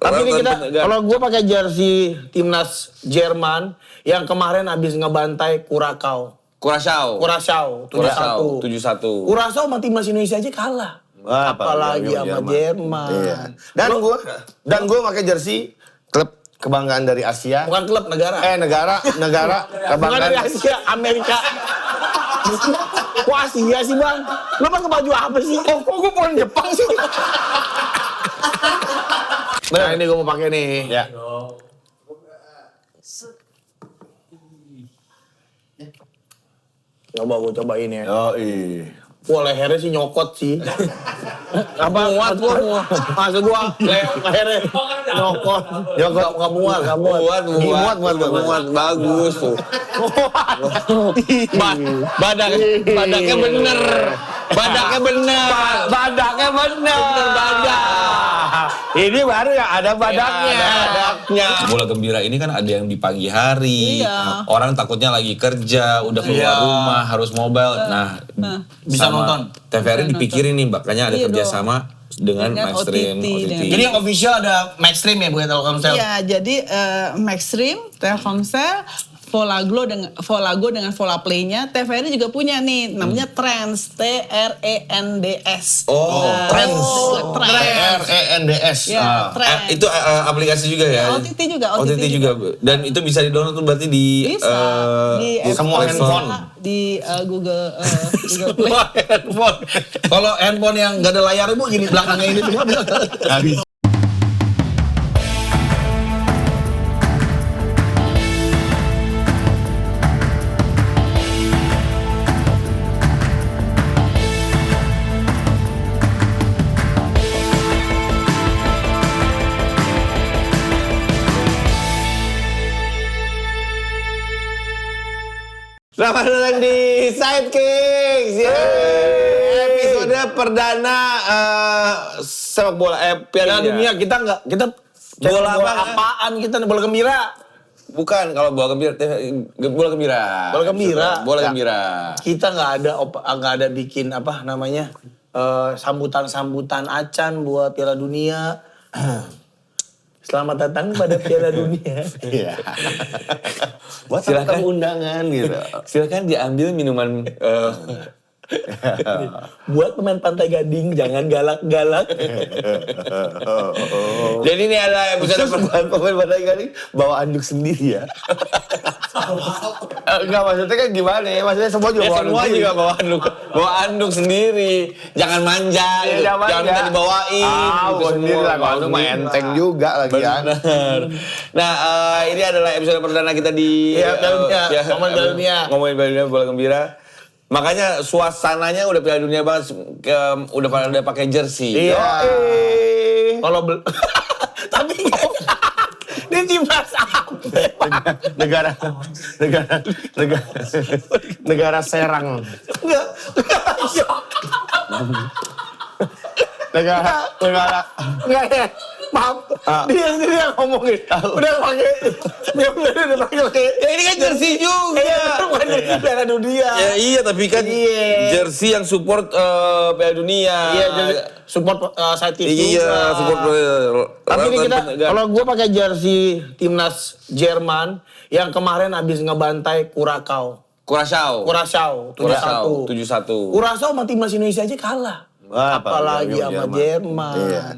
Tapi ini kalau gue pakai jersey timnas Jerman yang kemarin habis ngebantai Kurasau 7-1. Kurasau sama timnas Indonesia aja kalah. Apalagi sama Jerman. Iya. Dan gue pakai jersey klub kebanggaan dari Asia. Bukan klub, negara. Negara kebanggaan. Bukan dari Asia, Amerika. Kok Asia sih bang? Lo pakai baju apa sih? Kok gue bukan Jepang sih? Nah ini gue mau pakai nih. Ya. Gue cobain ya. Oh iya. Wah lehernya sih nyokot sih. Apa muat gua. Maksud gua lehernya nyokot. Enggak muat. Bagus tuh. Badaknya bener. Ini baru ya ada badaknya. Bola Gembira ini kan ada yang di pagi hari. Iya. Orang takutnya lagi kerja, udah keluar rumah, harus mobile. Nah, bisa nonton. TVRI dipikirin nih, makanya ada kerjasama dengan Maxstream. OTT. Jadi yang official ada Maxstream ya buat Telkomsel? Iya, jadi Maxstream, Telkomsel, Volago dengan Vola Play-nya, TVRI juga punya nih, namanya Trends, TRENDS. Trends. Ya, Trends. Itu aplikasi juga ya? OTT juga. Dan itu bisa di-download berarti di semua handphone. Di Google Play. Handphone. Kalau handphone yang nggak ada layar bu, gini belakangnya ini semua bisa. Selamat datang di Sidekicks. Episode perdana sepak bola Piala Dunia kita bola apaan kita bola gembira. Bukan, kalau bola gembira. Kita nggak ada bikin apa namanya sambutan acan buat Piala Dunia. Selamat datang pada Piala Dunia. Iya. Silakan undangan gitu. Silakan diambil minuman. Buat pemain Pantai Gading jangan galak-galak. Jadi ini adalah episode perdana pemain Pantai Gading bawa anduk sendiri ya. Enggak, maksudnya kan gimana ya? Maksudnya semua juga bawa anduk sendiri. Jangan manja, jangan minta dibawain. Bawa sendiri lah, kalau anduk mah enteng juga lagi kan. Nah, ini adalah episode perdana kita di ngomongin Piala Dunia bola gembira. Makanya suasananya udah Piala Dunia banget, udah pada pakai jersey. Iya. Kalau tapi ini timnas apa? Negara Serang. Negara. Maaf, dia sendiri yang ngomongin. Udah pakai. Ya ini kan jersey juga. Bukan jersey Piala Dunia. Ya iya, tapi kan jersey yang support Piala Dunia. Iya, support Sidekicks juga. Iya, support. Tapi ini kalau gue pakai jersey timnas Jerman yang kemarin habis ngebantai Kurasau 7-1. Kurasau sama timnas Indonesia aja kalah. Apalagi sama Jerman. Iya.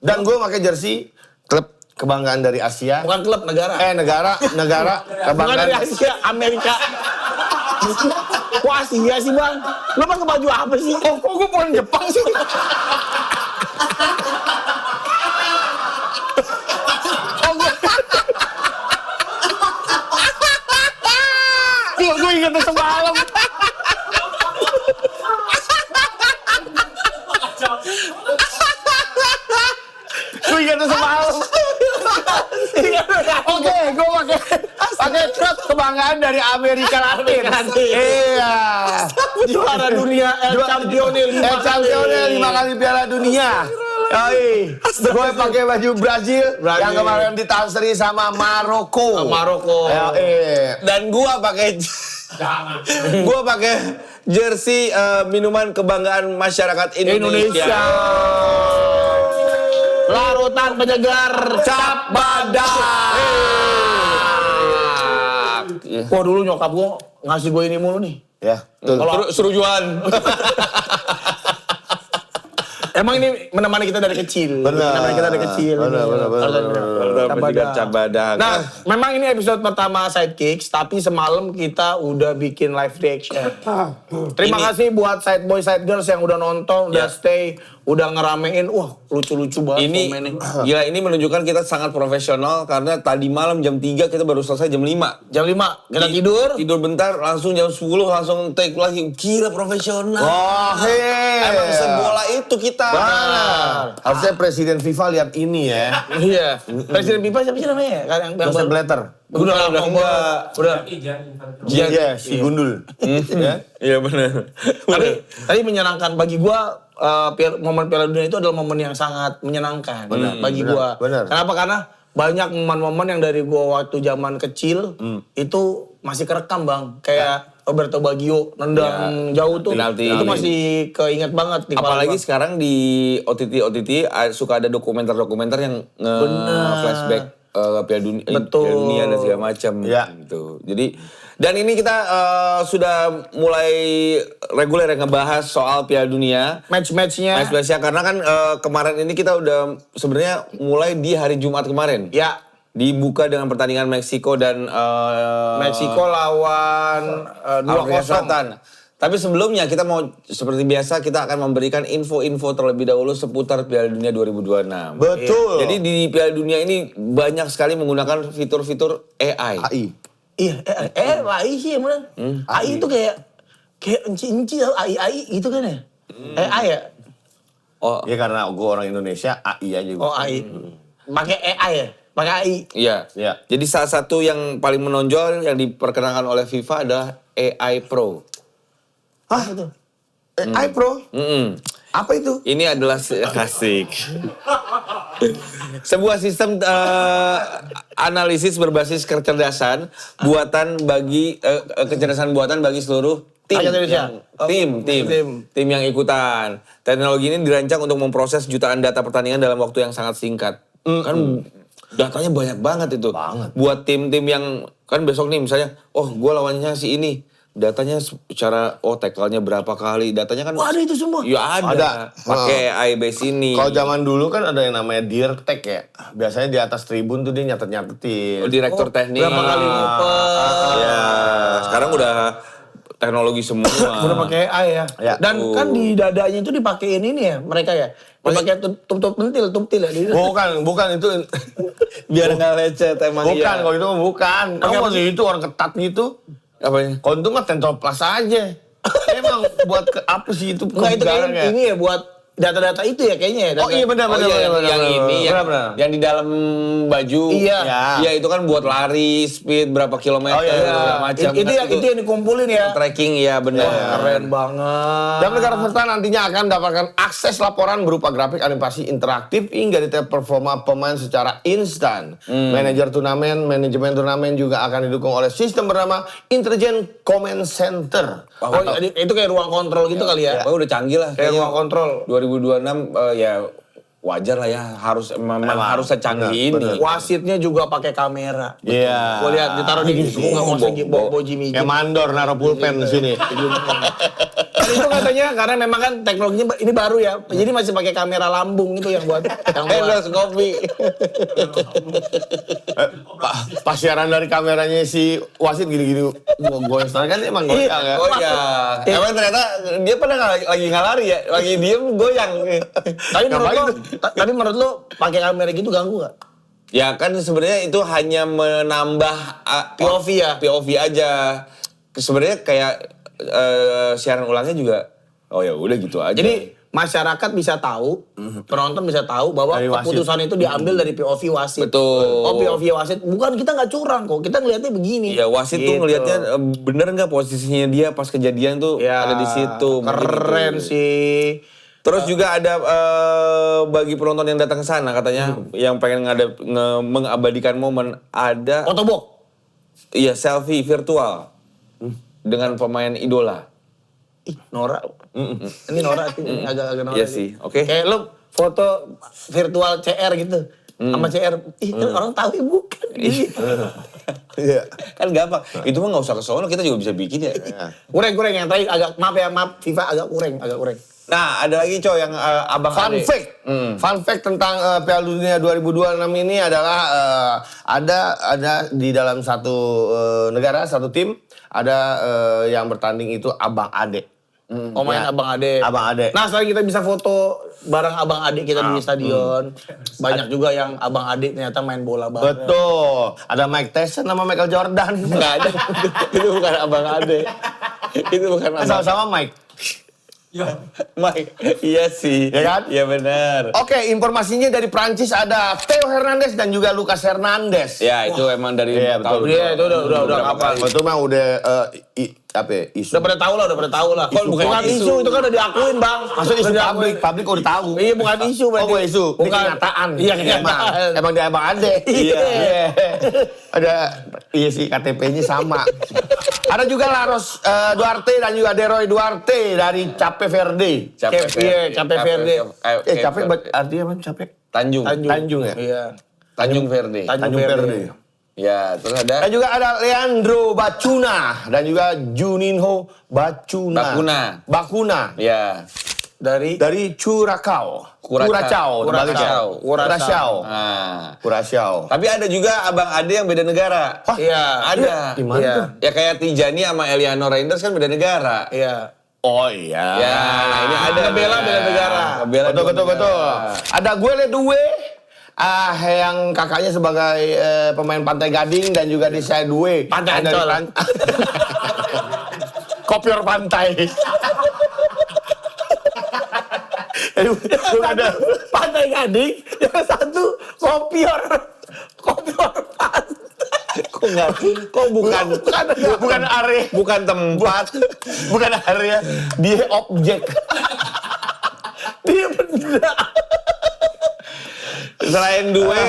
Dan gue pakai jersey klub kebanggaan dari Asia. Bukan klub, negara. Negara kebanggaan. Bukan dari Asia, Amerika. Kok Asia sih bang? Lo pakai baju apa sih? Kok gue bukan Jepang sih? Gue inget semalam. Gue inget semalam. Oke, gue pakai truk kebanggaan dari Amerika Latin. Iya. Juara dunia, El Champione 5 kali Piala Dunia. Gue pakai baju Brazil yang kemarin ditanseri sama Maroko. Dan gua pakai jersey minuman kebanggaan masyarakat Indonesia. Larutan penyegar cap badak. Wah dulu nyokap gue ngasih gue ini mulu nih. Ya. Kalau suruh jualan. Emang ini menemani kita dari kecil. Menemani kita dari kecil. Benar. Cap badak. Nah, memang ini episode pertama Sidekicks, tapi semalam kita udah bikin live reaction. Terima kasih buat side boy, side girls yang udah nonton, udah stay, udah ngeramein. Wah, lucu-lucu banget Ini komennya. gila, ini menunjukkan kita sangat profesional karena tadi malam jam 3 kita baru selesai jam 5. Jam 5 kita tidur. Tidur bentar, langsung jam 10 langsung take lagi. Gila profesional. Oh, Emang sebola itu kita. Benar. Harusnya Presiden FIFA lihat ini ya. Iya. Presiden FIFA siapa sih namanya? Yang Joseph Blatter. Udah. Iya, si Gundul. Iya benar. Tapi menyenangkan bagi gua momen Piala Dunia itu adalah momen yang sangat menyenangkan bagi gua. Benar. Kenapa? Karena banyak momen-momen yang dari gua waktu zaman kecil itu masih kerekam, Bang. Kayak Roberto Baggio nendang jauh tuh. Penalti. Itu masih keinget banget di kepala Apalagi gua. sekarang di OTT suka ada dokumenter-dokumenter yang flashback Piala Dunia, Betul. Piala Dunia dan segala macam gitu. Jadi dan ini kita sudah mulai reguler yang ngebahas soal Piala Dunia. Match-matchnya. Match-matchnya karena kan kemarin ini kita udah sebenarnya mulai di hari Jumat kemarin. Ya. Dibuka dengan pertandingan Meksiko dan Meksiko lawan Afrika 2-0. Selatan. Tapi sebelumnya kita mau seperti biasa kita akan memberikan info-info terlebih dahulu seputar Piala Dunia 2026. Betul. Jadi di Piala Dunia ini banyak sekali menggunakan fitur-fitur AI. Iya, AI sih yang bener. AI itu kayak enci-enci AI gitu kan ya? AI ya? Oh, Ya karena gue orang Indonesia, AI aja. Oh AI. Pakai AI ya? Pakai AI. iya. Ya. Jadi salah satu yang paling menonjol yang diperkenalkan oleh FIFA adalah AI Pro. Hah? Itu? AI Pro? Apa itu? Ini adalah asik. Sebuah sistem analisis berbasis kecerdasan buatan bagi kecerdasan buatan bagi seluruh tim Rakyat Indonesia. tim yang ikutan. Teknologi ini dirancang untuk memproses jutaan data pertandingan dalam waktu yang sangat singkat. Kan datanya banyak banget itu. Buat tim-tim yang kan besok nih misalnya, oh gue lawannya si ini. Datanya secara tackle-nya berapa kali, datanya kan Oh, ada itu semua? Ya ada. Pakai AI base ini. Kalau zaman dulu kan ada yang namanya Dirtek ya. Biasanya di atas tribun tuh dia nyatet-nyatetin. Direktur teknik. Berapa kali ngoper. Ya, sekarang udah teknologi semua. Udah pakai AI ya. Ya. Dan kan di dadanya itu dipakein ini ya mereka ya. Dipakai tutup tuptil ya. Bukan itu. Biar nggak lecet emang Bukan, kalau itu bukan. Kamu masih itu orang ketat gitu. Apanya? Kalau itu mah tentol plus aja. Emang buat apa sih itu? Enggak itu kayak kebugaran ya? ini ya buat data-data itu ya kayaknya ya. Oh iya benar. yang ini yang di dalam baju. Iya. Iya itu kan buat lari, speed berapa kilometer Oh, iya. segala macam. Itu yang dikumpulin ya. Tracking ya benar. Keren banget. Dan negara peserta nantinya akan mendapatkan akses laporan berupa grafik animasi interaktif hingga detail performa pemain secara instan. Manajer turnamen, manajemen turnamen juga akan didukung oleh sistem bernama Intelligent Command Center. Oh, itu kayak ruang kontrol gitu kali ya. Oh, udah canggih lah. Kayak kayaknya. ruang kontrol. 2026 ya wajar lah ya memang harus secanggih ini. Wasitnya juga pakai kamera. Iya. Gue lihat ditaruh di nggak mau segi bawa Jimmy. Kayak mandor naruh pulpen di sini. Dan itu katanya karena memang kan teknologinya ini baru ya. Jadi masih pakai kamera lambung itu yang buat Endoskopi. Pas siaran dari kameranya si wasit gini-gini goyang kan emang goyang ya. Goyang. Emang ternyata dia pada lagi nggak lari ya, lagi diem goyang. Tapi menurut lo pakai kamera gitu ganggu gak? Ya kan sebenarnya itu hanya menambah POV ya? POV aja. Sebenarnya kayak siaran ulangnya juga. Oh ya udah gitu aja. Jadi masyarakat bisa tahu, penonton bisa tahu bahwa Dari wasit. keputusan itu diambil dari POV wasit. Betul. Oh POV wasit, bukan kita nggak curang kok, kita ngelihatnya begini. Iya wasit tuh Gitu. ngelihatnya bener nggak posisinya dia pas kejadian tuh Ya, ada di situ. Keren Gitu. sih. Terus juga ada bagi penonton yang datang ke sana katanya yang pengen mengabadikan momen ada Otobok. iya selfie virtual dengan pemain idola. Ih, Nora. Ini Nora, ini agak-agak Nora. Iya sih, oke. Kayak lo foto virtual CR gitu. Sama CR, kan orang tahu bukan. Iya. Kan gampang. Itu mah nggak usah ke sono, kita juga bisa bikin ya. Kurang yang tadi agak maaf FIFA agak kurang. Nah, ada lagi coy yang abang Fun Ade. fact. Fun fact tentang Piala Dunia 2026 ini adalah ada di dalam satu negara, satu tim ada yang bertanding itu Abang Ade. Main Abang Ade. Abang Ade. Nah, sekarang kita bisa foto bareng Abang Ade kita di stadion. Banyak juga yang Abang Ade ternyata main bola bareng. Betul. Ada Mike Tyson sama Michael Jordan. Nggak ada. Itu bukan abang Ade. Itu bukan abang. Sama-sama Mike. Mike. Iya sih. Ya kan? Iya benar. Oke, informasinya dari Prancis ada Theo Hernandez dan juga Lucas Hernandez. Ya, itu emang dari Iya, betul. Iya, itu udah apa? Itu mah udah isu. Udah pada tahu lah. Bukan isu, itu kan udah diakuin, Bang. Maksud isu publik udah tahu. Iya, bukan isu berarti. bukan isu. Ini Bukan kenyataan. Iya, kenyataan. Emang dia Abang Ade. Iya. Iya sih, KTP-nya sama. Ada juga Laros Duarte dan juga Deroy Duarte dari Cape Verde. Cape Verde. Cape artinya apa? Cape? Tanjung Ya? Iya. Tanjung Verde. Tanjung Verde. Ya, terus ada Dan juga ada Leandro Bacuna dan juga Juninho Bakuna. ya. Dari Curacao. Curaçao. Curaçao. Tapi ada juga abang Ade yang beda negara. Iya. Ada. Di mana Iya. tuh? Ya kayak Tijani sama Eliano Reinders kan beda negara. Iya. Oh iya. Ya, nah ini ada. Ngebela beda negara. Ngebela dua Betul. negara. Ada Guele Due. Yang kakaknya sebagai pemain Pantai Gading dan juga di saya Due. Pantai Ancol. Kopior pantai. Ada Pantai Gading, yang satu kopior pantai. Kok bukan area, bukan tempat, Bukan area, dia objek. Dia benda. Selain Due,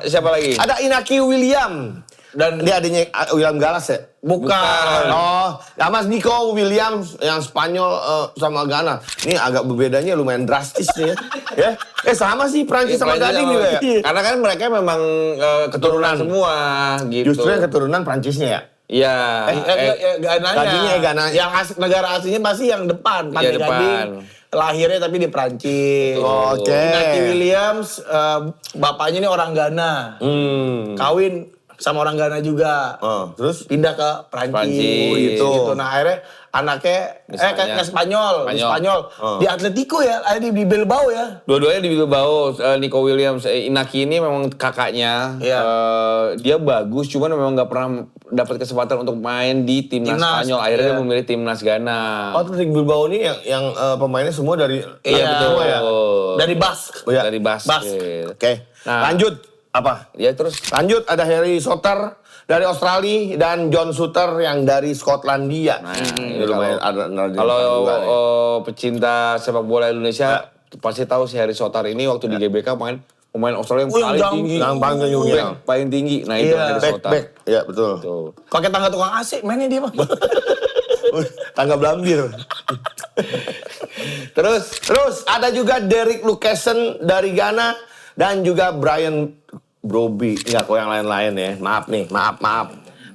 siapa lagi? Ada Inaki William. Dan dia adanya William Gallas ya? Bukan. Oh, ya Mas Nico Williams yang Spanyol sama Ghana. Ini agak berbedanya lumayan drastis nih ya. Sama sih Prancis sama Gading juga ya. Karena kan mereka memang keturunan semua gitu. Justru yang keturunan Prancisnya ya? Iya. Gananya. Yang negara aslinya pasti yang depan. Pantai Gading. Lahirnya tapi di Prancis. Oke. Inaki Williams, bapaknya ini orang Ghana. Kawin sama orang Ghana juga. Terus pindah ke Prancis. Gitu. Nah akhirnya anaknya ke Spanyol. Di Spanyol. Di Atletico ya, ada di Bilbao ya. Dua-duanya di Bilbao. Nico Williams, Inaki ini memang kakaknya. Iya. Dia bagus, cuman memang nggak pernah dapat kesempatan untuk main di timnas Spanyol. Akhirnya dia memilih timnas Ghana. Oh, terus di Bilbao ini yang pemainnya semua dari betul. ya? Dari Basque. Dari Basque. Oke. Nah, lanjut. Apa? Ya terus Lanjut ada Harry Soter dari Australia dan John Suter yang dari Skotlandia. ini kalau pecinta sepak bola Indonesia pasti tahu si Harry Soter ini waktu di GBK pemain Australia yang paling tinggi. Yang paling tinggi. Nah itu Harry Soter. Back. Ya betul. Pakai tangga tukang AC mainnya dia mah. Tangga Blambir. Terus ada juga Derek Lucassen dari Ghana dan juga Brian Broby. Enggak kok yang lain-lain ya. Maaf.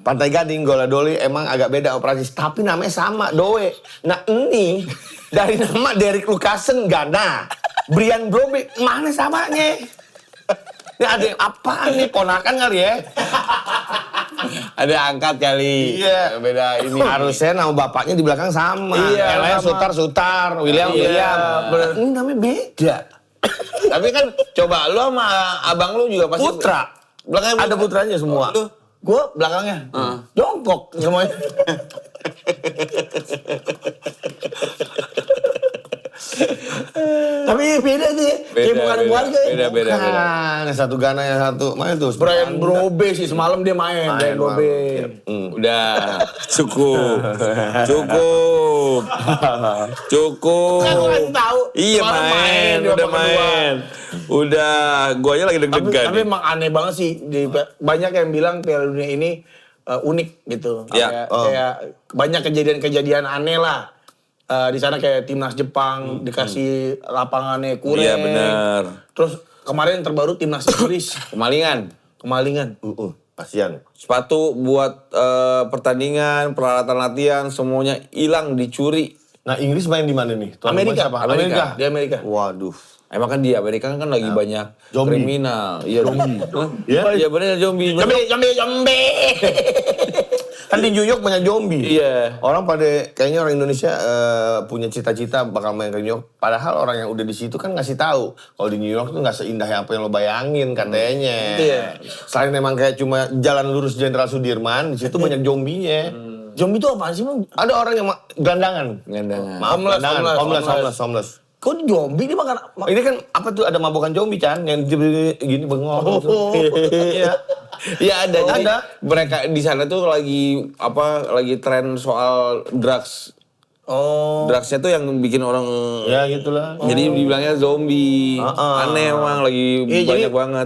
Pantai Gading, Gola Doli emang agak beda operasi, tapi namanya sama, Doe. Nah ini dari nama Derek Lucassen Ghana, Brian Broby mana samanya? Ini ada yang apaan nih, ponakan kali ya? Ada angkat kali. Iya. Beda ini. Harusnya nama bapaknya di belakang sama. Iya, Yang lain sama. Sutar, William. Ini namanya beda. Tapi kan coba lu sama abang lu juga pasti Putra. belakangnya Ada putranya semua. Lu Gue belakangnya jongkok semuanya. Tapi beda sih, kayak bukan keluarga ya. Beda. Nah, satu Ghana yang satu. Mana tuh? Brian Brobe sih semalam dia main Brian Brobe. udah cukup. Kan gue kasih tahu. Iya semalam main, di udah babak kedua. main. Udah, gua aja lagi deg-degan. Tapi emang aneh banget sih. Banyak yang bilang Piala Dunia ini unik gitu. Ya. Kayak banyak kejadian-kejadian aneh lah. di sana kayak timnas Jepang dikasih lapangannya kurang. Iya benar. Terus kemarin yang terbaru timnas Inggris Kemalingan. Kasian. Sepatu buat pertandingan, peralatan latihan, semuanya hilang, dicuri. Nah, Inggris main di mana nih? Tuan rumah Amerika, siapa? Amerika. Di Amerika. Waduh. Emang kan di Amerika kan lagi banyak Zombie. kriminal. Iya, zombie. Iya? Iya benar zombie. Zombie. Kan di New York banyak zombie. Iya. Orang pada kayaknya orang Indonesia punya cita-cita bakal main ke New York. Padahal orang yang udah di situ kan ngasih tahu kalau di New York tuh nggak seindah apa yang lo bayangin katanya. Iya. Selain memang kayak cuma jalan lurus Jenderal Sudirman, di situ banyak zombinya. Zombie itu apaan sih, Bang? Ada orang yang gelandangan. Gandangan. Maaf, Homeless, gelandangan. Homeless. Kok di zombie dia makan? Ini kan apa tuh ada mabokan zombie Chan yang gini bengong. Iya. Iya ada. Jadi Ada. mereka di sana tuh lagi tren soal drugs. Oh. Drugsnya tuh yang bikin orang Ya gitulah. jadi dibilangnya zombie. Aneh emang lagi banyak banget.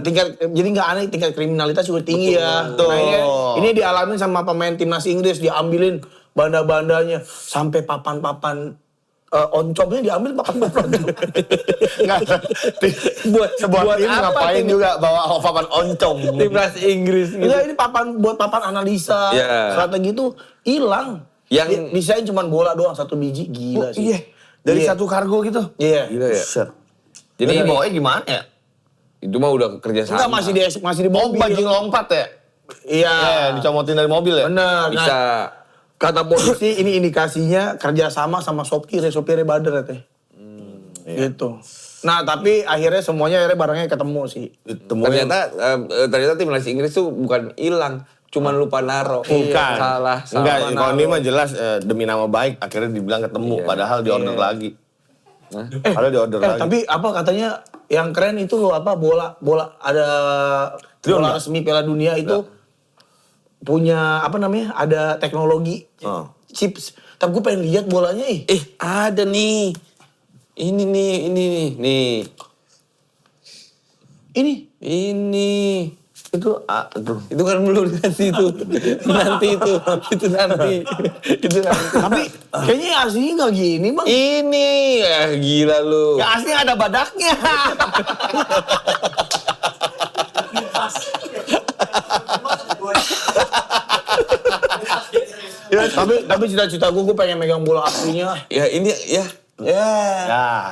Jadi nggak aneh, tingkat kriminalitas juga tinggi ya. betul. Nah, ini dialami sama pemain timnas Inggris, diambilin banda-bandanya sampai papan-papan oncomnya diambil papan-papan. buat tim ngapain juga bawa papan oncom. Timnas Inggris gitu. Enggak, ini buat papan analisa, Iya. strategi itu hilang. Yang Desain cuma bola doang satu biji, gila sih. Iya. Dari Iya. satu kargo gitu. Iya. Gila ya. Buset. Jadi Jadi bawanya gimana ya? itu mah udah kerja Enggak, sama. masih di Oh, mobil. bajing lompat ya? Iya. Dicomotin dari mobil ya? Bener. Bisa. Nah, kata polisi ini indikasinya kerjasama sama sopir Badar teh. Gitu. Nah tapi akhirnya barangnya ketemu sih. Ternyata timnas Inggris tuh bukan hilang, cuman lupa naro. Bukan. Salah. Enggak, kalau ini mah jelas demi nama baik akhirnya dibilang ketemu. Iya. Padahal di order lagi. Padahal di order lagi. Tapi apa katanya yang keren itu loh bola ada bola resmi Piala Dunia itu punya ada teknologi chips. Tapi gue pengen lihat bolanya Ada nih. Ini nih. Ini. Itu kan belum dikasih itu. nanti. Tapi kayaknya aslinya nggak gini bang. Ini gila lu. Ya aslinya ada badaknya. tapi cita-cita gue pengen megang bola aslinya. Ya ini ya.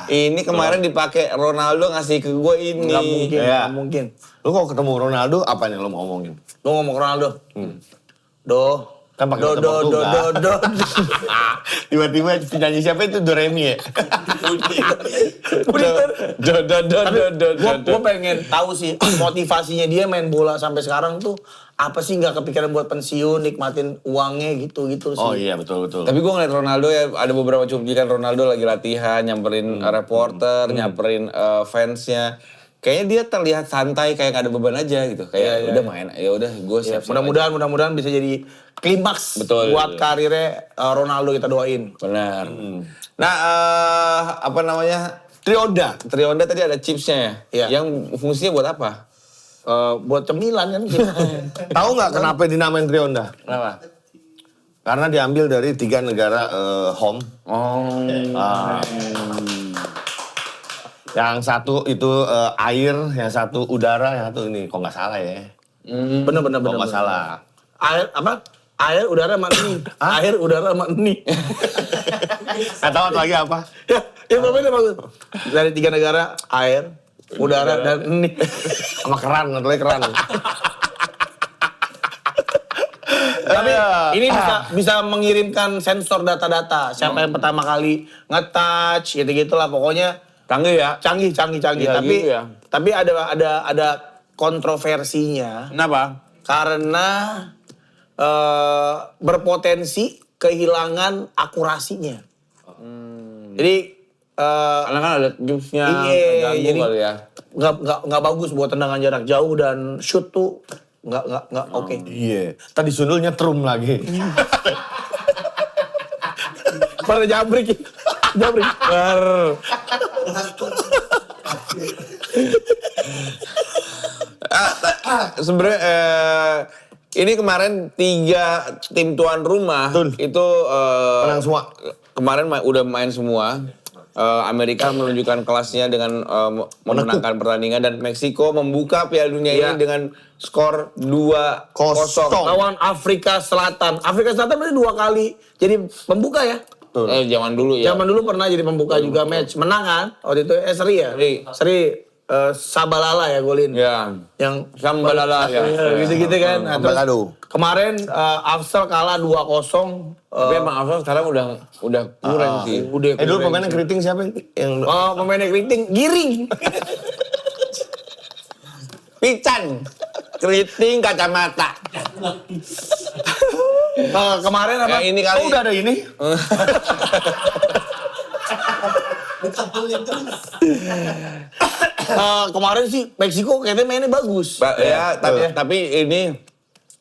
Ini kemarin dipakai Ronaldo ngasih ke gue ini. Nggak mungkin. Lu kalau ketemu Ronaldo apa yang lu mau ngomongin? Lu ngomong ke Ronaldo. Kan pakai bahasa Portugal. Tiba-tiba penyanyi siapa itu Doremi ya? Gue pengen tahu sih motivasinya dia main bola sampai sekarang tuh apa sih, nggak kepikiran buat pensiun, nikmatin uangnya gitu sih. Oh iya betul. Tapi gue ngeliat Ronaldo ya, ada beberapa cuplikan Ronaldo lagi latihan, nyamperin reporter, nyamperin fansnya. Kayaknya dia terlihat santai, kayak gak ada beban aja gitu. Kayak udah main, ya udah gue siap-siap. Mudah-mudahan bisa jadi klimaks buat karirnya Ronaldo, kita doain. Benar. Nah, apa namanya? Trionda tadi ada chipsnya ya. Iya. Yang fungsinya buat apa? Buat cemilan kan. Tahu nggak kenapa dinamain Trionda? Kenapa? Karena diambil dari 3 negara home. Yang satu itu air, yang satu udara, yang satu ini. Kok nggak salah ya? Bener. Kok nggak salah. Air apa? Air, udara, sama ini. Air, udara, sama ini. Atau lagi apa? Ya bagus. Dari 3 negara, air, udara, dan ini. Sama keran, atau lagi keran. Tapi ini bisa mengirimkan sensor data-data. Siapa yang pertama kali nge-touch, gitu-gitu lah. Pokoknya Canggih ya? canggih. Ya, Tapi gitu ya. tapi ada kontroversinya. Kenapa? Karena berpotensi kehilangan akurasinya. Jadi Karena kan ada jumsnya, iya, terganggu jadi kali ya. nggak bagus buat tendangan jarak jauh dan shoot tuh nggak oke. Iya. Tadi sundulnya trum lagi. Pada jabrik. Sebenarnya ini kemarin 3 tim tuan rumah itu Menang semua. kemarin udah main semua. Amerika menunjukkan kelasnya dengan memenangkan pertandingan dan Meksiko membuka Piala Dunia ini dengan skor 2-0 lawan Afrika Selatan. Afrika Selatan berarti 2 kali jadi pembuka ya. Zaman dulu ya. Zaman dulu pernah jadi pembuka juga match. Menang kan? Waktu itu Seri ya? Seri Sabalala ya golin. Ya. Yang Sambalala ya. Gitu-gitu kan. Nah, terus kemarin Afsel kalah 2-0. Tapi emang Afsel sekarang udah kurang sih. Dulu pemainnya keriting siapa yang pemainnya keriting Giring. Pican. Keriting kacamata. Kemarin apa? Ini kali. Udah ada ini. Kemarin sih Meksiko kayaknya mainnya bagus. Tapi ini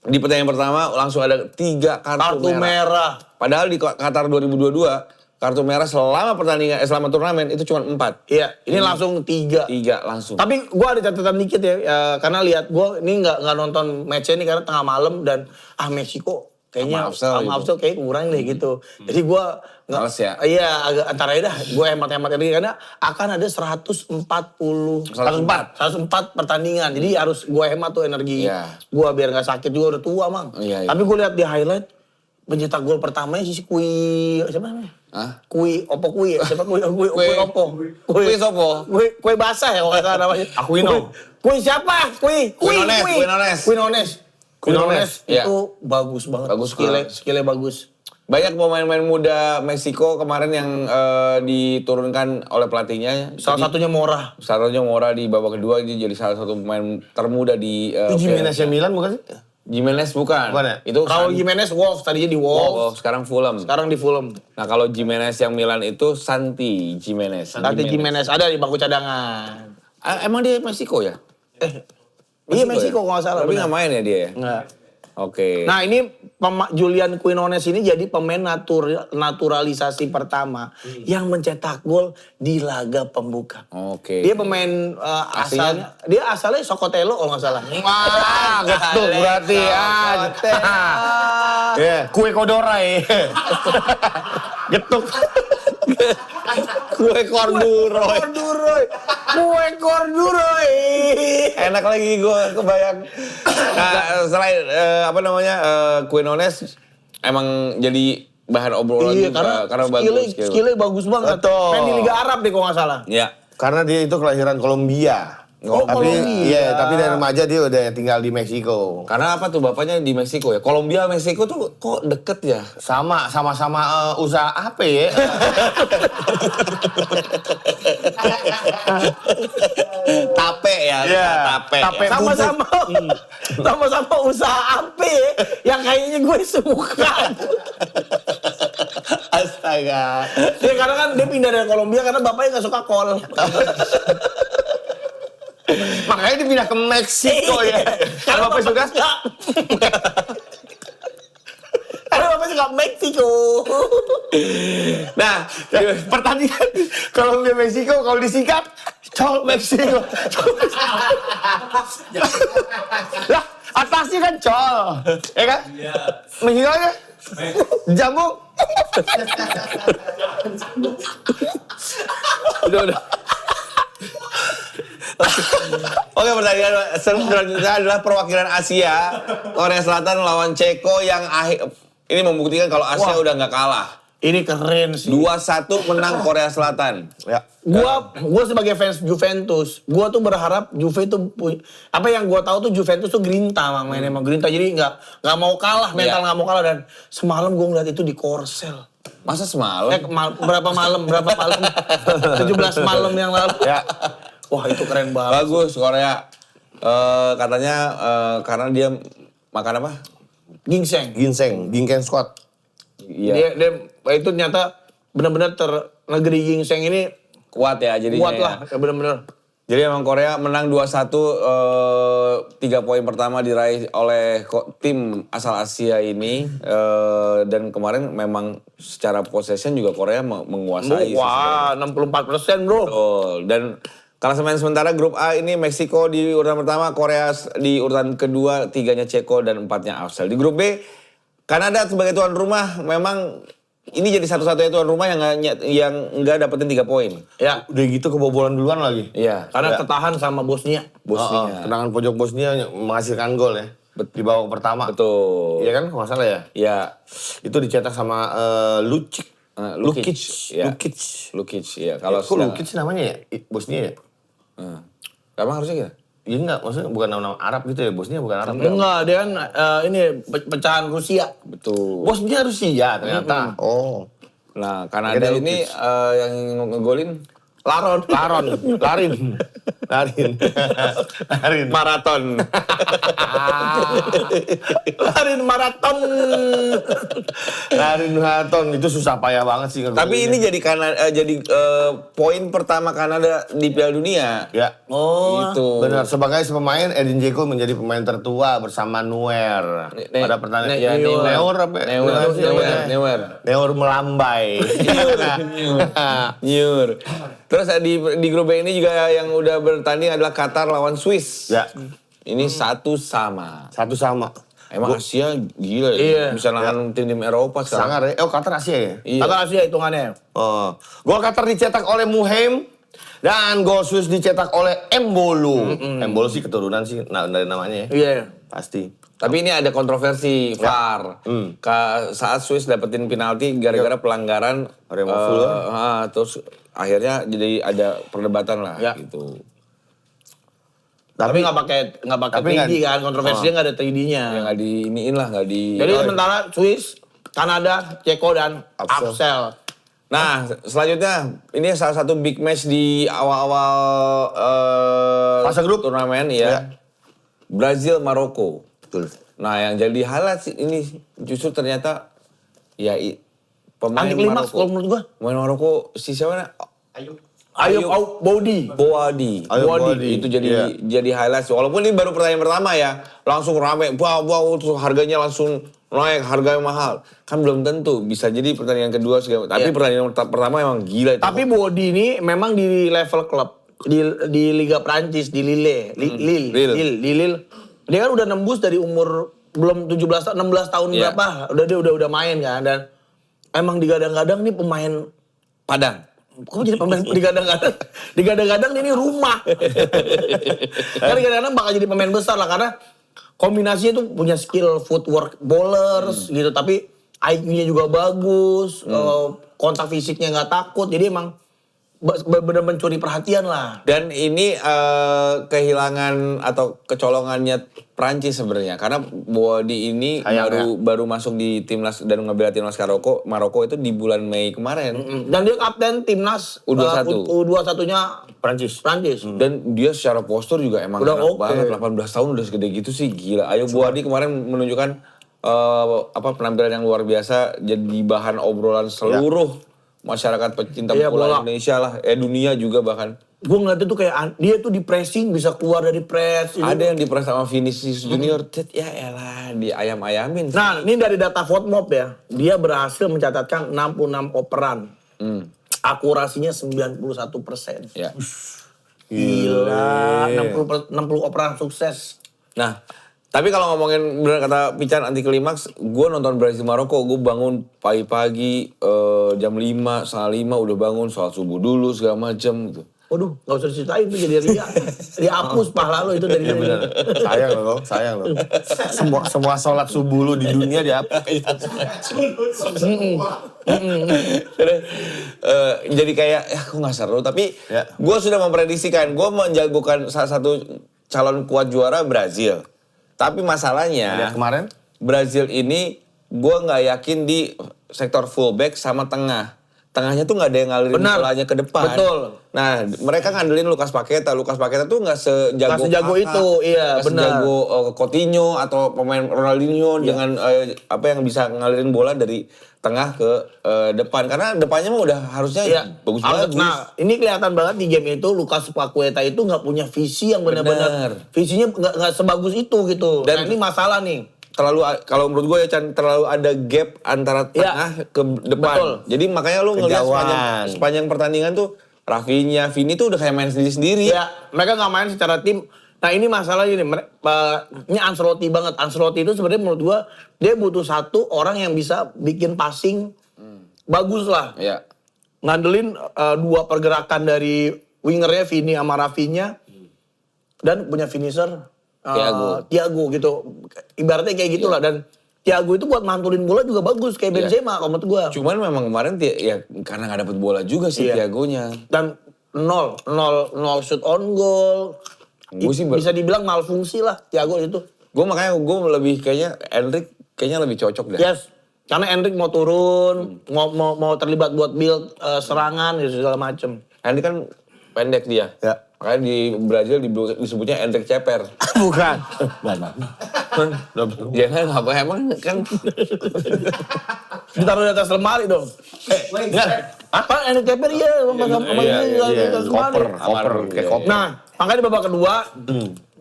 di pertandingan pertama langsung ada 3 kartu merah. Padahal di Qatar 2022 kartu merah selama pertandingan selama turnamen itu cuma 4. Iya, ini langsung 3. 3 langsung. Tapi gua ada catatan dikit ya, karena lihat gua ini nggak nonton match ini karena tengah malam dan Meksiko kayaknya sama Afsel kayak kurang deh gitu. Jadi gua males ya. Iya, agak antara dah gua hemat-hemat ini karena akan ada 104 pertandingan. Jadi harus gua hemat tuh energi. Gua biar nggak sakit juga udah tua, Mang. Tapi gua lihat di highlight pencetak gol pertamanya si Kui siapa namanya? Kui Opo. Kui basah ya kalau nggak salah namanya. Aquino. Kui siapa? Quinones itu bagus banget. Skillnya bagus. Banyak pemain-pemain muda Meksiko kemarin yang diturunkan oleh pelatihnya. Salah satunya Mora di babak kedua dia jadi salah satu pemain termuda di Jimenez Milan bukan sih? Jimenez bukan. Itu kalau Jimenez Wolves tadinya di Wolves. Sekarang Fulham. Sekarang di Fulham. Nah kalau Jimenez yang Milan itu Santi Jimenez ada di bangku cadangan. Emang dia Meksiko ya? Iya Meksiko kalau nggak salah. Tapi nggak main ya dia? Nggak. Oke. Nah ini Julian Quinones ini jadi pemain naturalisasi pertama yang mencetak gol di laga pembuka. Oke. Dia pemain asalnya Sokotelo kalau nggak salah. Wah, getuk berarti ya. Kue kodorai. Getuk. Kue korduroy. Enak lagi gue kebayang. Nah, selain Quinones emang jadi bahan obrolan juga karena bagus. Skillnya bagus banget. Main di Liga Arab deh kalau nggak salah. Iya. Karena dia itu kelahiran Kolombia. Tapi dari remaja dia udah tinggal di Meksiko. Karena apa tuh bapaknya di Meksiko ya? Kolombia Meksiko tuh kok deket ya? Sama-sama usaha apa ya? Tape ya, tape. Sama-sama usaha apa ya? Yang kayaknya gue suka. Astaga. Ya karena kan dia pindah dari Kolombia karena bapaknya nggak suka kol. Makanya dia pindah ke Meksiko ya. Karena bapaknya suka. Karena bapaknya suka Meksiko. Nah, pertandingan Kolombia Meksiko kalau disingkat Col Meksiko. Lah, atasnya kan Col. Ya kan? Iya. Meksiko ya? Jambung. Udah. Oke, pertandingan selanjutnya adalah perwakilan Asia. Korea Selatan lawan Ceko yang ini membuktikan kalau Asia udah nggak kalah. Ini keren sih. 2-1 menang Korea Selatan. Ya. Gua sebagai fans Juventus, gua tuh berharap Juve tuh apa yang gua tahu tuh Juventus tuh grinta mainnya emang grinta jadi nggak mau kalah, mental nggak mau kalah dan semalam gua ngeliat itu di Korsel. Masa semalam? Berapa malam? 17 malam yang lalu. Ya. Wah itu keren banget. Bagus Korea. Katanya karena dia makan apa? Ginseng squad. Iya. Dia itu ternyata benar-benar negeri ginseng ini kuat ya jadinya. Kuat lah, ya benar-benar. Jadi emang Korea menang 2-1, 3 poin pertama diraih oleh tim asal Asia ini. Dan kemarin memang secara possession juga Korea menguasai. Wah, 64% bro. Betul. Dan klasemen sementara grup A ini Meksiko di urutan pertama, Korea di urutan kedua, 3-nya Ceko dan 4-nya Afsel. Di grup B, Kanada sebagai tuan rumah memang ini jadi satu-satunya tuan rumah yang nggak dapetin 3 poin. Ya, udah gitu kebobolan duluan lagi. Iya. Karena ketahan sama Bosnia. Tendangan pojok Bosnia menghasilkan gol ya. Di babak pertama. Betul. Iya kan, kalau nggak salah ya? Iya. Itu dicetak sama Lukic. Lukic, ya. Kalau Kok Lukic namanya ya? Bosnia ya? Emang harusnya gitu? Iya enggak, maksudnya bukan nama Arab gitu ya? Bosnia bukan Arab. Enggak, dia kan ini pecahan Rusia. Betul. Bosnia Rusia ternyata. Oh. Nah, Kanada ini yang ngegolin Larin. maraton. Larin maraton. Larin maraton itu susah payah banget sih. Tapi ini jadi poin pertama Kanada di Piala Dunia. Ya. Oh. Itu. Benar, sebagai pemain Edin Dzeko menjadi pemain tertua bersama Neuer. Pada pertandingan Neuer melambai. Nyur. Terus di grup B ini juga yang udah bertanding adalah Qatar lawan Swiss. Ya. Ini 1-1. Emang Asia gila ya, bisa nahan tim-tim Eropa sekarang. Sangat ya. Oh, Qatar Asia ya? Iya. Qatar Asia hitungannya. Oh. Gol Qatar dicetak oleh Muheim dan gol Swiss dicetak oleh Embolo. Embolo sih keturunan sih dari namanya ya. Iya. Pasti. Tapi ini ada kontroversi VAR. Saat Swiss dapetin penalti gara-gara pelanggaran terus akhirnya jadi ada perdebatan lah gitu. Tapi nggak pakai 3D kan, kontroversinya nggak ada 3D-nya. Ya nggak di iniin lah, nggak di. Jadi sementara Swiss, Kanada, Ceko dan Axel. Nah, selanjutnya ini salah satu big match di awal-awal fase grup turnamen ya. Brazil Maroko. Betul. Nah, yang jadi highlight ini justru ternyata ya pemain Antiklimaks kalau menurut gua. Pemain Maroko si siapa? Ayub Boadi. Itu jadi highlight. Walaupun ini baru pertandingan pertama ya, langsung rame, terus harganya langsung naik, harganya mahal. Kan belum tentu bisa jadi pertandingan kedua segala. Tapi pertandingan pertama emang gila itu. Tapi Boadi ini memang di level klub di Liga Prancis di Lille. Dia kan udah nembus dari umur belum 16 tahun berapa, udah main kan, dan emang digadang-gadang nih pemain Padang. Kok jadi pemain digadang-gadang ini rumah. Karena digadang-gadang bakal jadi pemain besar lah, karena kombinasinya tuh punya skill footwork bowlers gitu, tapi IQ-nya juga bagus, kontak fisiknya nggak takut, jadi emang benar mencuri perhatian lah. Dan ini kehilangan atau kecolongannya Prancis sebenarnya, karena Boadi ini baru masuk di timnas dan ngebela timnas Maroko itu di bulan Mei kemarin. Dan dia kapten timnas U21-nya Prancis. Dan dia secara postur juga emang udah enak banget, 18 tahun udah segede gitu sih, gila. Ayo Boadi kemarin menunjukkan penampilan yang luar biasa, jadi bahan obrolan seluruh masyarakat pecinta bola Indonesia lah, dunia juga bahkan. Gue ngeliatnya tuh kayak dia tuh di pressing bisa keluar dari press. Ada yang di press sama Vinicius Junior, ya elah di ayam-ayamin. Nah ini dari data Fotmob ya, dia berhasil mencatatkan 66 operan. Akurasinya 91%. Ya. Gila, 60 operan sukses. Nah, tapi kalau ngomongin bener kata Pican anti klimaks, gue nonton Brazil Maroko, gue bangun pagi-pagi jam 5, setengah 5 udah bangun, sholat subuh dulu segala macem gitu. Waduh, gak usah diceritain tuh jadi ria. Dihapus pahala lo itu dari bener. Sayang lo. Semua sholat subuh lu di dunia dihapus. Jadi kayak, kok gak seru. Tapi gue sudah memprediksikan, gue menjagokan salah satu calon kuat juara Brazil. Tapi masalahnya, kemarin Brazil ini gue gak yakin di sektor fullback sama tengah. Tengahnya tuh gak ada yang ngalirin bolanya ke depan. Betul. Nah, mereka ngandelin Lucas Paqueta. Lucas Paqueta tuh gak sejago itu, iya benar. Sejago Coutinho atau pemain Ronaldinho dengan yang bisa ngalirin bola dari tengah ke depan. Karena depannya mah udah harusnya bagus banget. Nah, ini kelihatan banget di game itu Lucas Paqueta itu gak punya visi yang benar-benar. Visinya gak sebagus itu gitu. Dan ini masalah nih. Kalau menurut gue ya Chan, terlalu ada gap antara tengah ke depan. Betul. Jadi makanya lu ngeliat sepanjang pertandingan tuh Rafinha, Vini tuh udah kayak main sendiri-sendiri. Ya, mereka gak main secara tim. Nah ini masalahnya nih, ini Ancelotti banget. Ancelotti itu sebenarnya menurut gue dia butuh satu orang yang bisa bikin passing bagus lah. Iya. Ngandelin dua pergerakan dari wingernya Vini sama Rafinya dan punya finisher Thiago gitu. Ibaratnya kayak gitulah dan Thiago itu buat mantulin bola juga bagus kayak Benzema kalau menurut gua. Cuman memang kemarin ya karena nggak dapet bola juga sih Thiagonya. Dan nol shoot on goal. Bisa dibilang malfungsi lah Thiago itu. Gue lebih kayaknya Endrick kayaknya lebih cocok deh. Yes. Karena Endrick mau turun, mau terlibat buat build serangan gitu segala macem. Endrick kan pendek dia. Ya. Makanya di Brazil disebutnya Endrick Ceper. Bukan. Ya kan apa emang kan Ditaruh di atas lemari dong. Apa Endrick Ceper iya. koper kayak koper. Nah, makanya di babak kedua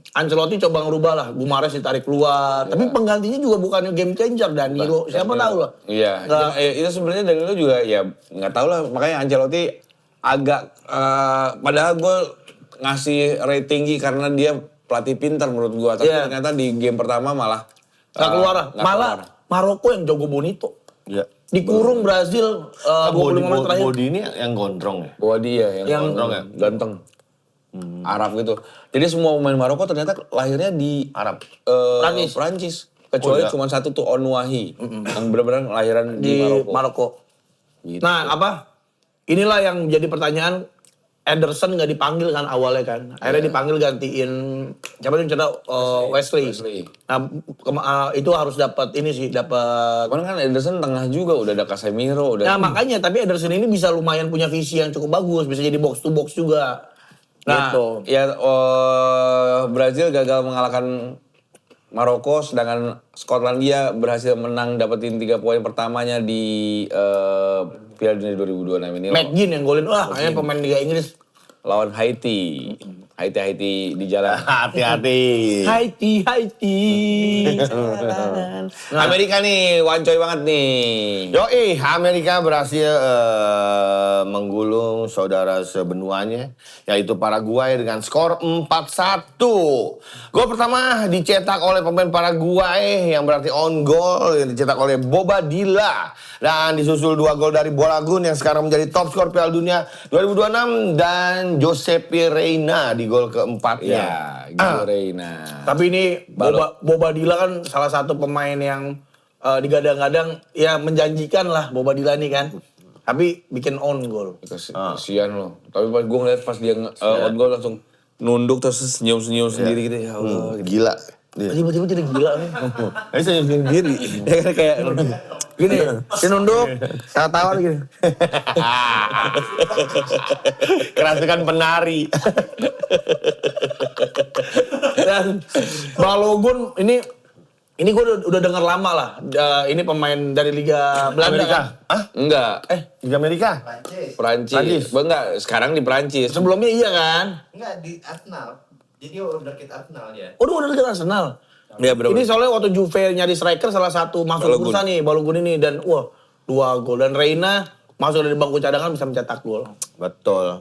Ancelotti coba ngerubah lah, Gumares ditarik keluar. Tapi penggantinya juga bukannya game changer, Danilo. Siapa tahu lah. Iya, itu sebenarnya Danilo juga ya nggak tahu lah. Makanya Ancelotti agak, padahal gue ngasih rate tinggi karena dia pelatih pintar menurut gue. Tapi ternyata di game pertama malah nggak keluar. Malah Maroko yang jago bonito. Iya. Dikurung Brazil 25 menit terakhir. Bodi ini yang gondrong ya? Bodi ya, yang gondrong ya, ganteng. Arab gitu. Jadi semua pemain Maroko ternyata lahirnya di Arab. Prancis. Kecuali cuma satu tuh Onwahi. Yang benar-benar lahiran di Maroko. Gitu. Nah inilah yang jadi pertanyaan. Ederson nggak dipanggil kan awalnya kan. Akhirnya dipanggil gantiin siapa yang cerita Wesley. Nah itu harus dapat ini sih dapat. Karena kan Ederson tengah juga udah ada Casemiro udah. Nah makanya tapi Ederson ini bisa lumayan punya visi yang cukup bagus. Bisa jadi box to box juga. Nah, gitu. ya Brazil gagal mengalahkan Maroko, sedangkan Skotlandia berhasil menang dapetin 3 poin pertamanya di Piala Dunia 2026 ini. McGinn yang golin, kayaknya pemain Liga Inggris. Lawan Haiti. Haiti di jalan. Hati-hati. Haiti. Nah, Amerika nih, wancoy banget nih. Yoi, Amerika berhasil menggulung saudara sebenuanya, yaitu Paraguay dengan skor 4-1. Gol pertama dicetak oleh pemain Paraguay yang berarti on goal, yang dicetak oleh Bobadilla. Dan disusul 2 gol dari Bolagun yang sekarang menjadi top skor Piala Dunia 2026 dan Giuseppe Reina di gol keempatnya. Ya, Reina. Tapi ini Bobadilla kan salah satu pemain yang digadang-gadang ya menjanjikan lah Bobadilla nih kan. Tapi bikin on goal. Kasian loh. Tapi pas gue ngeliat pas dia on goal langsung nunduk terus senyum-senyum sendiri gitu ya Allah. Gila. Tiba-tiba jadi gila nih. Ini senyum sendiri. Kayak gini, dia nunduk, tawa-tawa gini. Kerasukan penari. Dan Balogun ini gue udah dengar lama lah. Ini pemain dari Liga Belanda. Amerika? Hah? Enggak. Liga Amerika? Prancis. Enggak, sekarang di Prancis. Sebelumnya iya kan? Enggak, di Arsenal. Jadi udah deket Arsenal ya. Oh, udah deket Arsenal. Iya benar. Ini soalnya waktu Juve nyari striker salah satu masuk bursa nih Balogun ini dan 2 gol dan Reina masuk dari bangku cadangan bisa mencetak gol. Betul.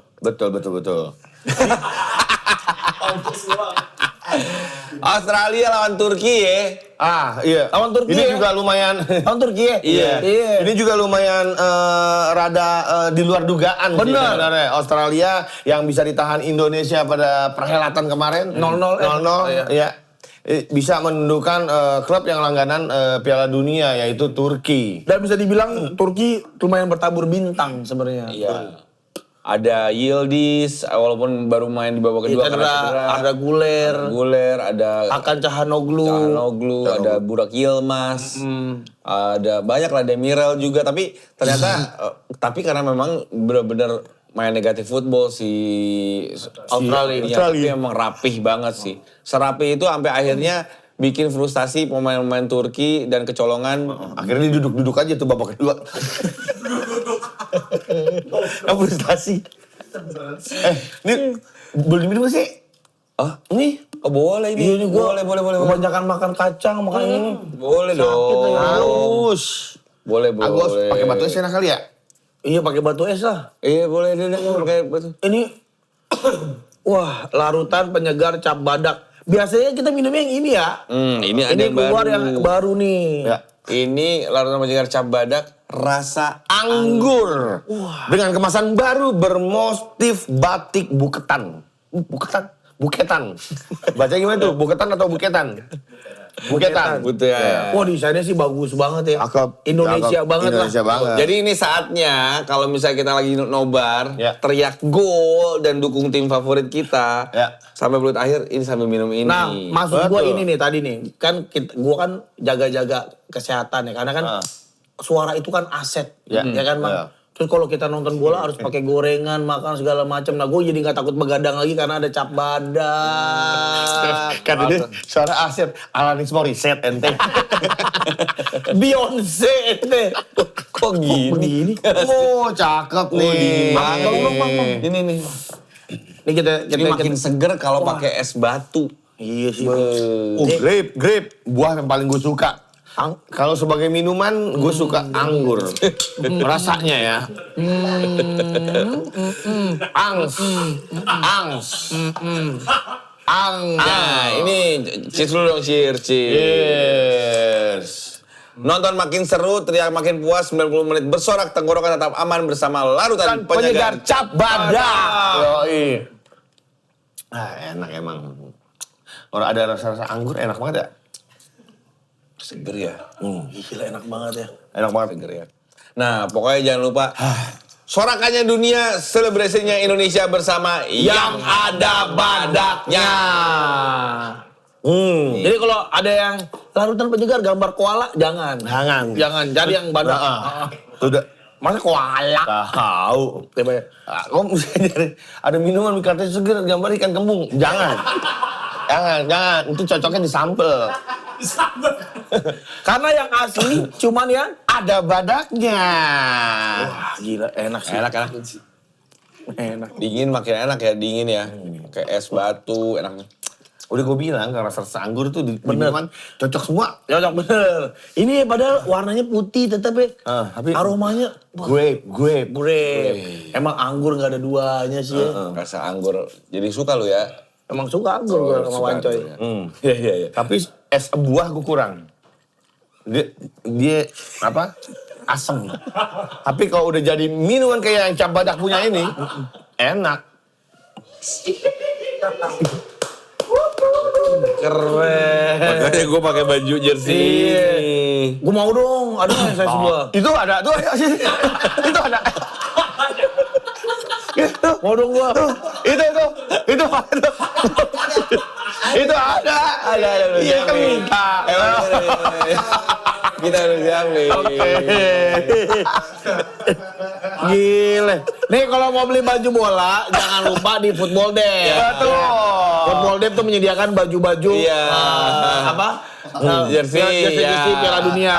Australia lawan Turki ya. Iya. Lawan Turki ini ya? juga lumayan. Lawan Turki ya? Iya. Ini juga lumayan rada di luar dugaan. Bener. Sih, sebenarnya. Australia yang bisa ditahan Indonesia pada perhelatan kemarin 0-0. Iya. Bisa menundukkan klub yang langganan Piala Dunia yaitu Turki. Dan bisa dibilang Turki lumayan bertabur bintang sebenarnya. Iya. Ada Yildiz walaupun baru main di babak kedua karena cedera. Ada Guler, ada Hakan Calhanoglu, ada Burak Yilmaz. Ada banyak lah Demiral juga tapi ternyata tapi karena memang benar-benar main negatif football si Australia. Tapi emang rapih banget sih. Serapi itu sampai akhirnya bikin frustasi pemain-pemain Turki dan kecolongan. Akhirnya duduk-duduk aja tuh babak kedua. Frustasi. Ini boleh diminum gak sih? Ini? Oh boleh ini. Ini gua boleh. Kebanyakan makan kacang, makan ini. Boleh dong. Haus. Boleh. Aku harus pakai batu es enak kali ya? Iya pakai batu es lah. Iya boleh pakai batu. Ini wah larutan penyegar cap badak. Biasanya kita minumnya yang ini ya. Ini ada yang keluar baru. yang baru nih. Ya. Ini larutan penyegar cap badak rasa Anggur. Dengan kemasan baru bermotif batik buketan. Buketan. Baca gimana tuh? Buketan atau buketan? Buketan. Betul ya. Wah, desainnya sih bagus banget ya. Cakep. Indonesia banget Indonesia lah. banget. Jadi ini saatnya kalau misalnya kita lagi nobar, Ya. teriak gol dan dukung tim favorit kita. Ya. Sampai menit akhir ini sambil minum ini. Nah, maksud gue Betul. ini nih tadi nih. Kan gue kan jaga-jaga kesehatan ya. Karena kan suara itu kan aset. Ya. Ya kan, Bang? Ya. Terus kalau kita nonton bola harus pakai gorengan, makan segala macam. Nah, gue jadi nggak takut begadang lagi karena ada cap badak. Kan ini suara aset Alanis Morissette ente. Beyonce ente. Kok gini? Oh, cakep nih. Bang. Ini nih. Ini kita Ini makin seger kalau pakai es batu. Iya sih. Oh, grape. Buah yang paling gue suka. Kalau sebagai minuman, gue suka anggur. Rasanya ya. Angs. Nah, ini cheers dulu dong, cheers. Yes. Nonton makin seru, teriak makin puas, 90 menit bersorak, tenggorokan tetap aman bersama larutan penyegar Cap badak. Yoi. Enak emang. Kalau ada rasa-rasa anggur enak banget ya. Seger ya. Gila enak banget ya. Enak banget. Seger ya. Nah, pokoknya jangan lupa sorakannya dunia, selebrasinya Indonesia bersama yang ada badaknya. Jadi kalau ada yang larutan penyegar gambar koala, jangan. Jangan. Jadi yang badak. Udah. Masa koala? Tahu. Coba ya. Kok bisa jadi ada minuman katanya seger gambar ikan kembung? Jangan. Jangan. Itu cocoknya di sambel. Karena yang asli cuman yang Ada badaknya. wah gila enak sih. Enak. Enak. Dingin makin enak ya, dingin ya. Kayak es batu, enak. Udah gue bilang kalau rasa anggur itu di minuman cocok semua. Cocok bener. Ini padahal warnanya putih tetap ya. Tapi aromanya wah, grape. Emang anggur nggak ada duanya sih ya. Rasa anggur. Jadi suka lu ya. Emang suka anggur gue sama Suka Wancoy. anggur ya. Iya. Tapi es buah gue kurang. Dia apa? Asam. Tapi kalau udah jadi minuman kayak yang cap badak punya ini, enak. Keren. Makanya gue pakai baju jersey. Gue mau dong, ada nggak saya sebelah? Itu ada, tuh ada sini. Itu ada. Mau dong gue. Itu ada. Iya kan minta. Kita harus diambil. Gile. Nih kalau mau beli baju bola, jangan lupa di Football Day. Betul. Football Day tuh menyediakan baju-baju Iya. apa? Jersey, Jersey ya. Piala Dunia.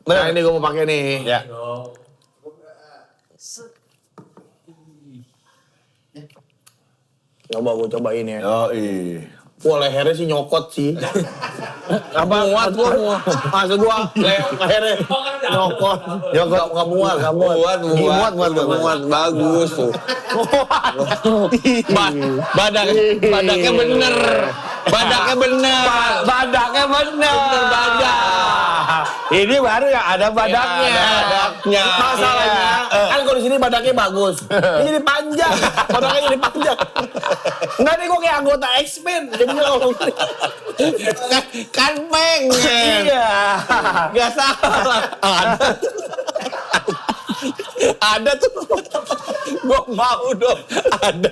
Nah ini gue mau pakai nih. Ya. Coba gue cobain ya. Oh iya. Wah lehernya sih nyokot sih. Apa? Muat gua. Maksud gua lehernya nyokot. Nggak muat. Muat bagus tuh. Badaknya bener. Badaknya bener. Badak. Ini baru ya ada badaknya. Badaknya. Masalahnya kan kalau di sini badaknya bagus. Ini jadi panjang. Badaknya jadi panjang. Enggak nih gua kayak anggota X-Men. Jadinya ngomong Kan pengen. iya. Gak salah. Ada tuh. Gua mau dong. Ada.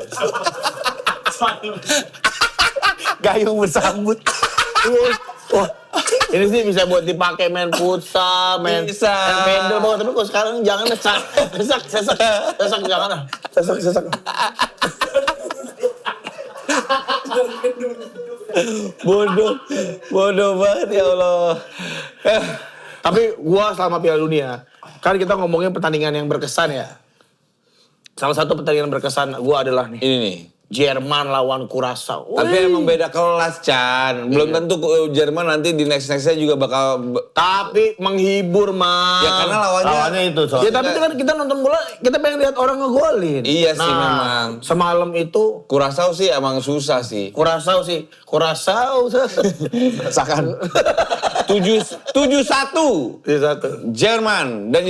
Gayung bersambut. Wah, ini sih bisa buat dipakai main futsal, main Bisa. pedal banget. Tapi kalau sekarang jangan sesak jangan lah. Sesak. Bodoh banget ya Allah. Tapi gua selama Piala Dunia, kan kita ngomongin pertandingan yang berkesan ya. Salah satu pertandingan berkesan gua adalah nih. Ini nih. Jerman lawan Kurasaw. Tapi emang beda kelas, Chan. Belum tentu Jerman nanti di next-nextnya juga bakal... Tapi menghibur, Mang. Ya karena lawannya itu Ya tapi kan kita nonton bola, kita pengen lihat orang ngegolin. Iya sih, memang. Semalam itu Kurasaw sih emang susah sih. Kurasaw. Sakan. 7-1. Jerman dan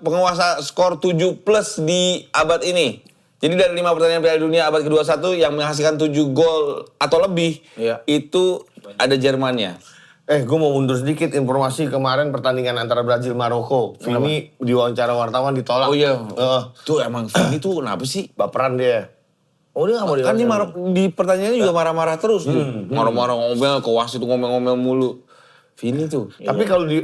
penguasa skor 7+ di abad ini. Jadi dari 5 pertandingan Piala Dunia abad ke-21 yang menghasilkan 7 gol atau lebih, itu ada Jermannya. Gue mau mundur sedikit informasi kemarin pertandingan antara Brazil Maroko. Vini diwawancara wartawan ditolak. Oh iya. Tuh emang Vini tuh kenapa sih? Baperan dia. Oh dia gak mau Kan di pertandingannya juga marah-marah terus tuh. Marah-marah ngomel, ke wasit tuh ngomel-ngomel mulu. Vini tuh. Tapi kalau di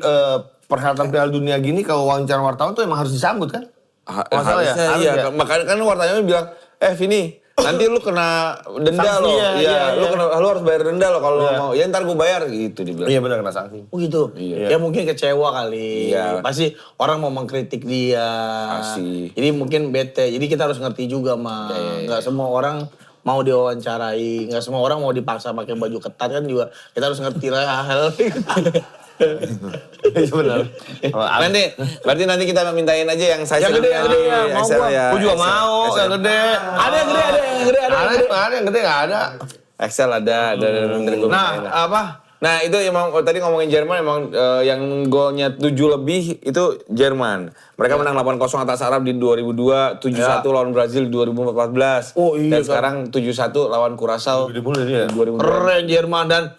perhelatan Piala Dunia gini kalau wawancara wartawan tuh emang harus disambut kan? Harusnya iya. Makanya kan wartanya bilang, Vini, nanti lu kena denda lo. Iya, lu harus bayar denda lo kalau mau. Ya ntar gue bayar gitu dibilang. Iya benar kena sanksi. Oh gitu? Iya. Ya mungkin kecewa kali. Iya. Pasti orang mau mengkritik dia. Pasti. Jadi mungkin bete. Jadi kita harus ngerti juga mah. Nggak semua orang mau diwawancarai. Nggak semua orang mau dipaksa pakai baju ketat kan juga. Kita harus ngerti lah hal Iya benar. Berarti nanti kita mintain aja yang size yang gede, ya. Mau gua. Gue juga mau yang gede. Ada yang gede, Ada yang gede nggak ada. Excel ada dari gue. Nah itu emang tadi ngomongin Jerman emang yang golnya 7 lebih itu Jerman. Mereka menang 8-0 atas Arab di 2002, 7-1 lawan Brazil di 2014. Oh iya. Dan sekarang 7-1 lawan Curaçao di 2002. Keren Jerman dan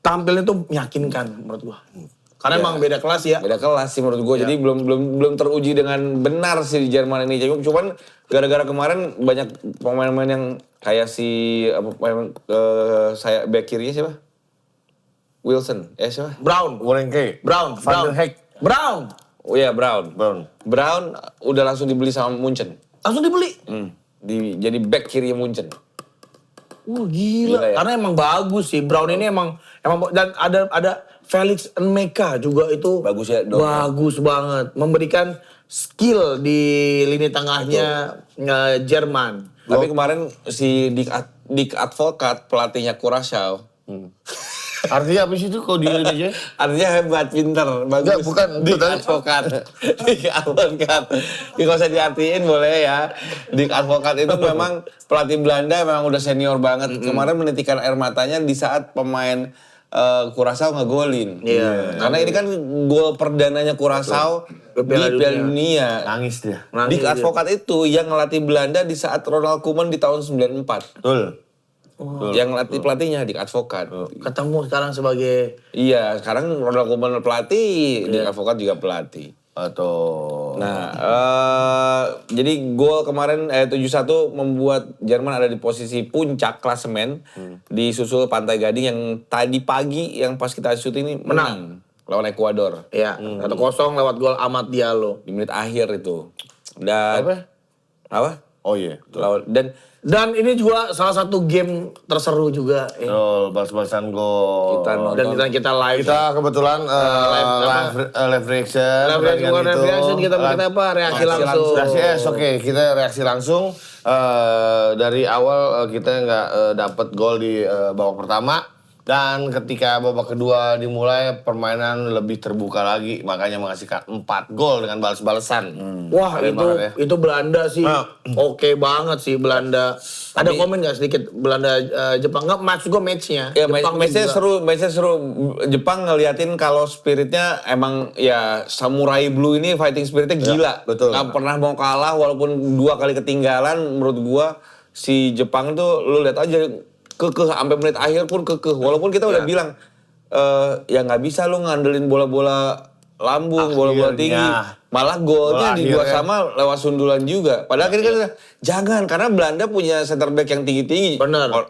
tampilnya tuh meyakinkan menurut gua. Karena emang beda kelas ya. Beda kelas sih menurut gua. Jadi belum teruji dengan benar sih di Jerman ini. Cuman gara-gara kemarin banyak pemain-pemain yang kayak si saya back kirinya siapa? Wilson, siapa? Brown. Van der Heek. Brown. Oh iya Brown udah langsung dibeli sama Munchen. Langsung dibeli. Jadi back kiri Munchen. Gila ya? Karena emang bagus sih. Brown ini emang dan ada Felix Nmeka juga itu bagus ya. Bagus banget. Memberikan skill di lini tengahnya Jerman. Tapi kemarin si Dick Advocaat pelatihnya Curaçao. Artinya apa sih itu kalau di Indonesia? Artinya hebat, pinter, bagus. Enggak, bukan. Dick Advocaat. Dick Advocaat. Nggak usah diartiin boleh ya. Dick Advocaat itu memang pelatih Belanda memang udah senior banget. Kemarin menitikan air matanya di saat pemain Curaçao ngegolin. Iya. Karena ini kan gol perdananya Curaçao di Piala Dunia. Nangis dia. Dick Advocaat itu yang ngelatih Belanda di saat Ronald Koeman di tahun 94. Betul. Yang ngelatih pelatihnya Dick Advocaat. Ketemu sekarang sebagai Iya, sekarang Ronald Koeman pelatih, Dick Advocaat juga pelatih. Atau Nah, jadi gol kemarin 7-1 membuat Jerman ada di posisi puncak klasemen disusul Pantai Gading yang tadi pagi yang pas kita shoot ini menang lawan Ekuador. ya 1-0 lewat gol Amad Diallo. Di menit akhir itu. Dan apa? Oh iya. Dan ini juga salah satu game terseru juga. Balas-balasan gol. Kita nonton. Dan kita live. Kita kebetulan live reaction. Live reaction kita bikin apa? Reaksi langsung. Oke, kita reaksi langsung. Dari awal kita nggak dapet gol di babak pertama. Dan ketika babak kedua dimulai, permainan lebih terbuka lagi. Makanya menghasilkan 4 gol dengan balas-balasan. Wah itu Belanda sih oke banget sih Belanda. Ada komen nggak sedikit Belanda Jepang? Nggak maksud gue matchnya. Ya matchnya seru. Jepang ngeliatin kalau spiritnya emang ya Samurai Blue ini fighting spiritnya gila. Betul. Nggak pernah mau kalah walaupun 2 kali ketinggalan. Menurut gua si Jepang tuh lu lihat aja kekeh sampai menit akhir pun kekeh. Walaupun kita udah bilang ya nggak bisa lu ngandelin bola-bola lambung, bola-bola tinggi. Malah golnya di 2-2 lewat sundulan juga. Padahal kan jangan karena Belanda punya center back yang tinggi-tinggi. Benar.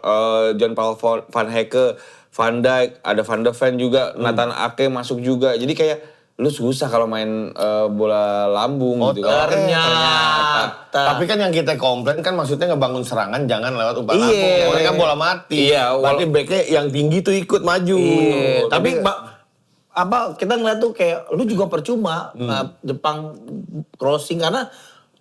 John Paul Van Hecke, Van Dijk, ada Van de Ven juga, Nathan Ake masuk juga. Jadi kayak lu susah kalau main bola lambung gitu kan. Ternyata. Tapi kan yang kita komplain kan maksudnya ngebangun serangan jangan lewat umpan lambung. Mereka bola mati. Iya, berarti backnya yang tinggi tuh ikut maju. Iya. Tapi kita ngeliat tuh kayak lu juga percuma Jepang crossing karena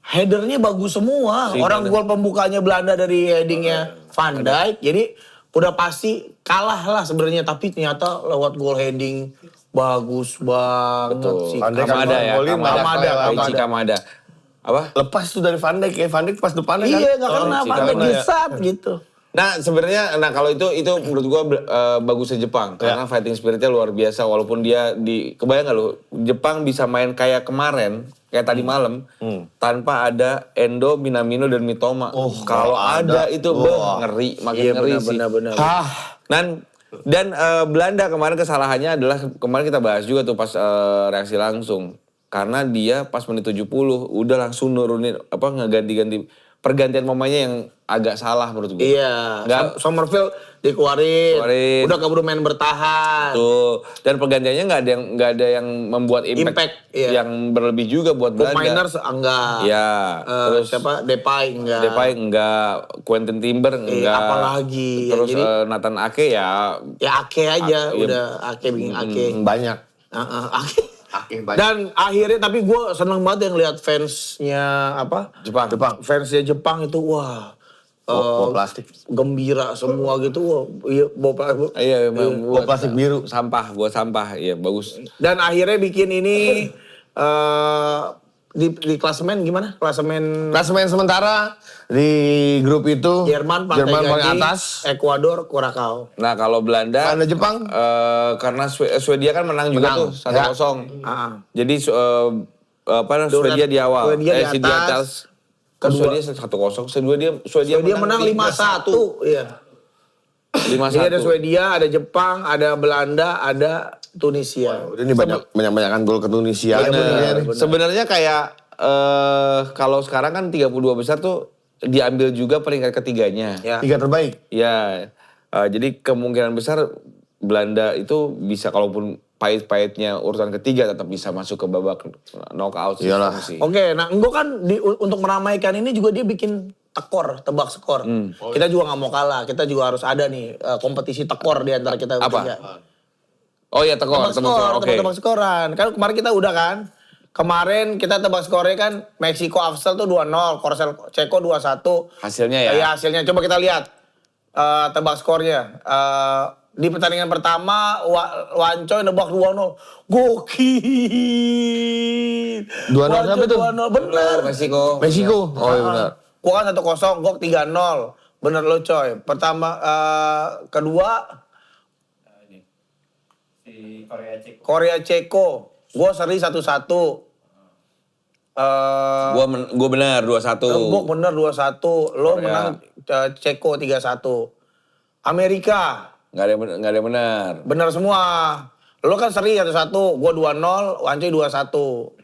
headernya bagus semua. Orang gol pembukanya Belanda dari headingnya Van Dijk. Jadi udah pasti kalah lah sebenarnya, tapi ternyata lewat gol heading bagus banget sih. Kamada ya, Kamada. Apa? Lepas tuh dari Van Dijk ya, Van Dijk pas depannya kan. Iya, nggak kena Van Dijk disat gitu. Nah sebenarnya, kalau itu menurut gua bagusnya Jepang karena fighting spiritnya luar biasa. Walaupun dia kebayang nggak lu, Jepang bisa main kayak kemarin, kayak tadi malam, tanpa ada Endo, Minamino dan Mitoma. Kalau ada itu ngeri, makin ngeri sih. Benar. Dan Belanda kemarin kesalahannya adalah kemarin kita bahas juga tuh pas reaksi langsung, karena dia pas menit 70 udah langsung nurunin ngeganti-ganti. Pergantian pemainnya yang agak salah menurut gue. Iya. Somerville dikeluarin. Udah keburu main bertahan. Tuh. Dan pergantiannya nggak ada yang membuat impact yang berlebih juga buat Belanda. Miners enggak. Iya. Terus siapa? Depay enggak. Quentin Timber enggak. Apalagi. Terus Nathan Ake ya. Ya Ake aja. Udah Ake bikin Ake. Banyak. Ake. Dan akhirnya tapi gue seneng banget yang lihat fansnya Jepang. Fansnya Jepang itu wah bawa plastik gembira semua gitu. Wah, iya bawa plastik biru buat sampah. Iya bagus. Dan akhirnya bikin ini di klasemen gimana? Klasemen sementara di grup itu Jerman paling atas, Ekuador, Kurakau. Nah kalau Belanda Jepang karena Swedia kan menang juga tuh 1-0. Jadi Swedia di awal. Swedia di atas. Swedia 1-0. Swedia menang 5-1. Iya. 5-1. Jadi ada Swedia, ada Jepang, ada Belanda, ada Tunisia. Ini banyak-banyakan gol ke Tunisia. Sebenarnya kayak kalau sekarang kan 32 besar tuh diambil juga peringkat ketiganya. Ya. 3 terbaik. Ya. Jadi kemungkinan besar Belanda itu bisa, kalaupun pahit-pahitnya urutan ketiga, tetap bisa masuk ke babak knockout. Iyalah. Oke, nah Enggo kan untuk meramaikan ini juga dia bikin tebak skor. Kita juga nggak mau kalah, kita juga harus ada nih kompetisi tekor di antara kita bertiga. Oh iya tebak skoran. Kan kemarin kita udah kan. Kemarin kita tebak skornya kan Meksiko Afsel tuh 2-0, Korsel Ceko 2-1. Hasilnya ya? Iya hasilnya, coba kita lihat tebak skornya. Di pertandingan pertama Wancoy nebak 2-0. Gokil. 2-0 siapa tuh? 2-0, bener. Meksiko. Oh iya benar. Gua kan 1-0, Gok 3-0. Bener lo coy. Pertama, kedua si Korea Ceko. Gua seri 1-1. Gua benar 2-1. Gok bener 2-1. Lo Korea. menang Ceko 3-1. Amerika. Nggak ada yang benar. Bener semua. Lo kan seri 1-1. Gua 2-0, Wancoy 2-1.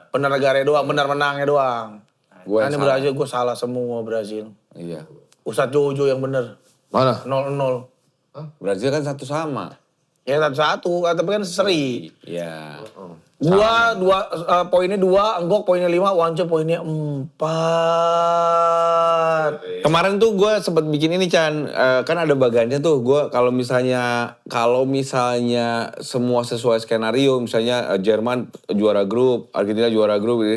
Bener negaranya doang. Bener menangnya doang. Gua Ini Brazil, gue salah semua Brazil. Iya. Ustadz Jojo yang bener. Mana? 0-0. Brazil kan 1 sama. Ya 1-1, tapi kan seri. Iya. Gua poinnya 2, Enggok poinnya 5, Wanco poinnya 4. Kemarin tuh gue sempat bikin ini Chan, kan ada bagannya tuh. Gue kalau misalnya semua sesuai skenario, misalnya Jerman juara grup, Argentina juara grup,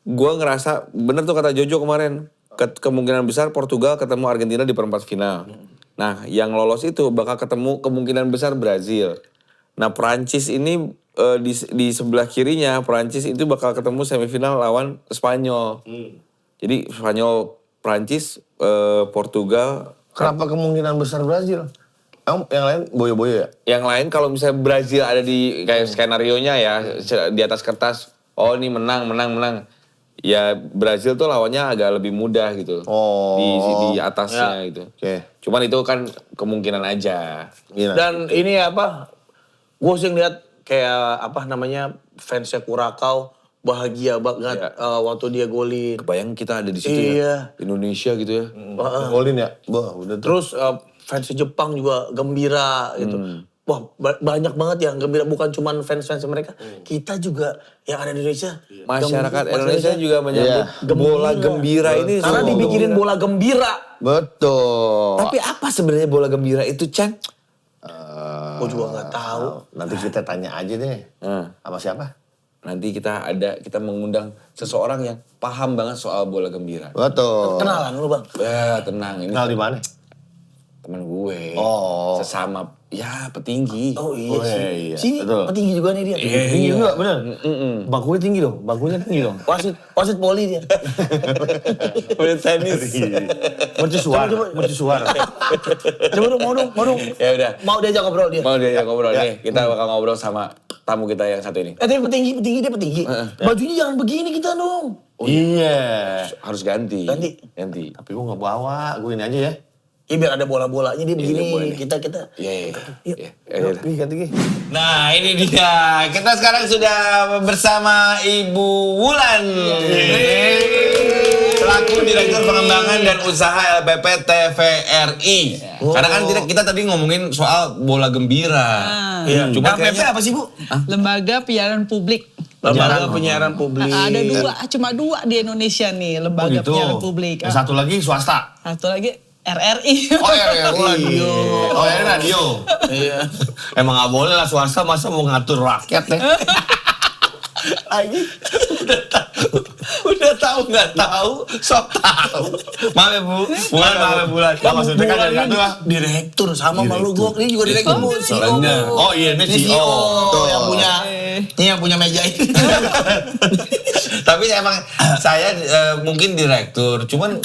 gue ngerasa bener tuh kata Jojo kemarin, kemungkinan besar Portugal ketemu Argentina di perempat final. Nah yang lolos itu bakal ketemu kemungkinan besar Brazil. Nah Prancis ini di sebelah kirinya, Prancis itu bakal ketemu semifinal lawan Spanyol. Jadi Spanyol, Prancis, Portugal. Kenapa kemungkinan besar Brazil? Yang lain boyo-boyo ya? Yang lain kalau misalnya Brazil ada di kayak skenarionya ya, di atas kertas, oh ini menang. Ya Brazil tuh lawannya agak lebih mudah gitu. Di atasnya gitu. Oke. Cuman itu kan kemungkinan aja. Dan ini gue sih ngeliat kayak fansnya Kurakau bahagia banget waktu dia golin. Kebayang kita ada di situ ya. Indonesia gitu ya. Golin ya? Udah Terus fansnya Jepang juga gembira gitu. Wah banyak banget yang gembira, bukan cuma fans mereka. Kita juga yang ada di Indonesia. Masyarakat Indonesia juga menyambut bola gembira ini. Karena dibikinin bola gembira. Betul. Tapi apa sebenarnya bola gembira itu, Chan? Gue juga nggak tahu. Nanti kita tanya aja deh. Sama siapa? Nanti kita mengundang seseorang yang paham banget soal bola gembira. Betul. Kenalan lu bang? Ya tenang ini. Kenal di mana? Temen gue. Oh. Sesama ya petinggi. Oh iya Oh, sih. iya. Sini Betul. petinggi juga nih dia. Tinggi juga bener. Bangkunya tinggi dong. Bangkunya tinggi dong. Wasit poli dia. Main tenis. Mercusuar. Coba dong, mau dong. Ya udah. Mau diajak ngobrol dia. Mau dia ngobrol nih. Kita bakal ngobrol sama tamu kita yang satu ini. Tapi petinggi dia petinggi. Bajunya jangan begini kita dong. Iya. Harus ganti. Ganti. Tapi gue gak bawa. Gue ini aja ya. Iya biar ada bola-bolanya dia begini. boleh nih. Kita. Iya. Yuk. Ganti. Nah ini dia, kita sekarang sudah bersama Ibu Wulan. Selaku Direktur Pengembangan dan Usaha LPP TVRI. Karena kan kita tadi ngomongin soal bola gembira. Iya. Cuma LPP kayaknya apa sih Bu? Lembaga Penyiaran Publik. Lembaga penyiaran publik. Ada cuma dua di Indonesia nih lembaga penyiaran publik. Yang satu lagi swasta. Satu lagi RRI. Oh radio. Oh ya radio. Iya. Emang gak boleh lah swasta masa mau ngatur rakyat deh. Lagi. udah tahu nggak tahu, sok tahu. Maaf ya Bu, Bulan. Nah, maksudnya kan yang satu lah. Direktur sama malu gua. Ini juga direktur Bu. CEO. Bener. Oh iya ini Ini CEO. CEO yang punya yang punya meja ini. Tapi emang saya mungkin direktur, cuman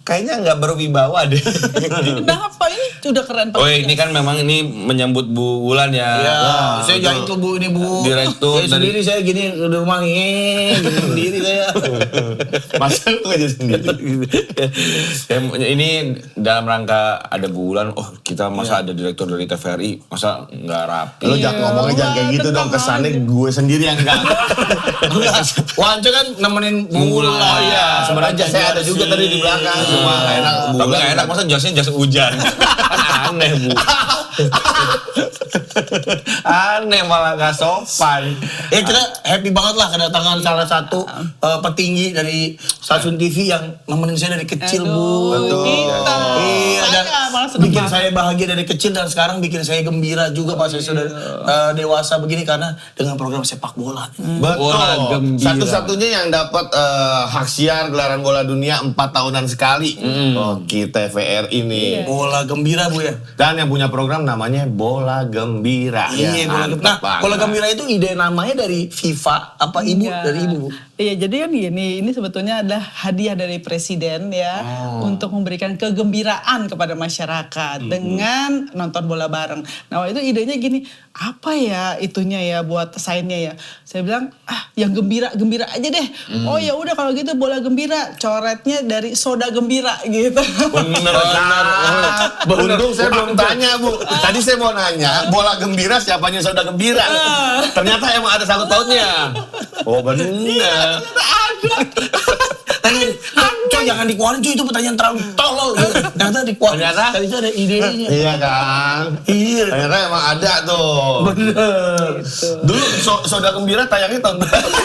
kayaknya nggak berwibawa deh. Kenapa ini sudah keren? Oh ini kan memang ini menyambut Bu Wulan ya. Iya, saya jahit tuh Bu ini Bu. Direktur Saya sendiri saya gini di rumah gini sendiri saya. Masa lu aja sendiri. Ini dalam rangka ada Bu Wulan, oh kita masa ada direktur dari TVRI, masa nggak rapi. Lo jangan ngomongnya jangan kayak gitu dong. Kesannya gue sendiri yang enggak. Wance kan nemenin Bu Wulan. Oh iya. Sebenarnya saya ada juga tadi di belakang. Cuma gak enak. Tapi nggak enak, masa jasnya jas hujan. Kan aneh Bu. Aneh malah nggak sopan. Ya kita happy banget lah kedatangan salah satu petinggi dari stasiun TV yang nemenin saya dari kecil Bu. Betul. Kita. Iya, dan Saya malah seneng bikin banget. saya bahagia dari kecil dan sekarang bikin saya gembira juga pas saya sudah dewasa begini karena dengan program sepak bola. Bola Betul. gembira. Satu-satunya yang dapat hak siar gelaran bola dunia 4 tahunan sekali. Oh, kita TVRI ini. Bola gembira Bu ya. Dan yang punya program namanya Bola Gembira. Iya, bola gembira. Nah, Mantap bola banget. gembira itu ide namanya dari FIFA apa Ibu? Iya. Dari Ibu Bu? Iya, jadi kan ini sebetulnya adalah hadiah dari Presiden ya untuk memberikan kegembiraan kepada masyarakat dengan nonton bola bareng. Nah, waktu itu idenya gini, apa ya itunya ya buat sign-nya ya? Saya bilang, yang gembira aja deh. Oh ya udah kalau gitu bola gembira, coretnya dari soda gembira gitu. Bener. Untung saya belum tanya Bu. Tadi saya mau nanya, bola gembira siapanya saudara gembira? Ternyata emang ada sangkut pautnya. Oh benar. Coy jangan dikeluarin cuy itu pertanyaan terlalu tolol gitu. Ternyata dikeluarin. Ternyata itu ada idenya. Iya kan? Iya. Ternyata emang ada tuh. Bener. Dulu saudara gembira tayangnya tahun berapa?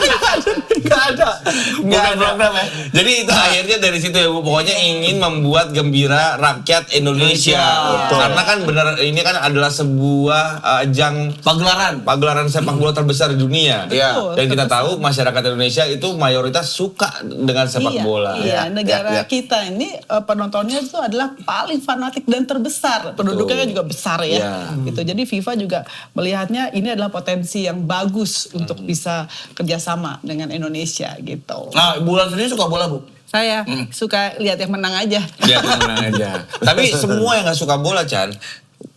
Gak ada. Nggak ada program ya. Jadi itu akhirnya dari situ ya Bu. Pokoknya ingin membuat gembira rakyat Indonesia. Betul. Karena kan benar ini kan adalah sebuah ajang pagelaran sepak bola terbesar di dunia. Iya. Dan kita tahu masyarakat Indonesia itu mayoritas suka dengan sepak bola. Iya, negara ya. kita ini penontonnya itu adalah paling fanatik dan terbesar. Penduduknya kan juga besar ya. Iya. Gitu. Jadi FIFA juga melihatnya ini adalah potensi yang bagus untuk bisa kerjasama dengan Indonesia gitu. Nah, Bulan sendiri suka bola Bu? Saya suka lihat yang menang aja. Dia menang aja. Tapi semua yang nggak suka bola Chan,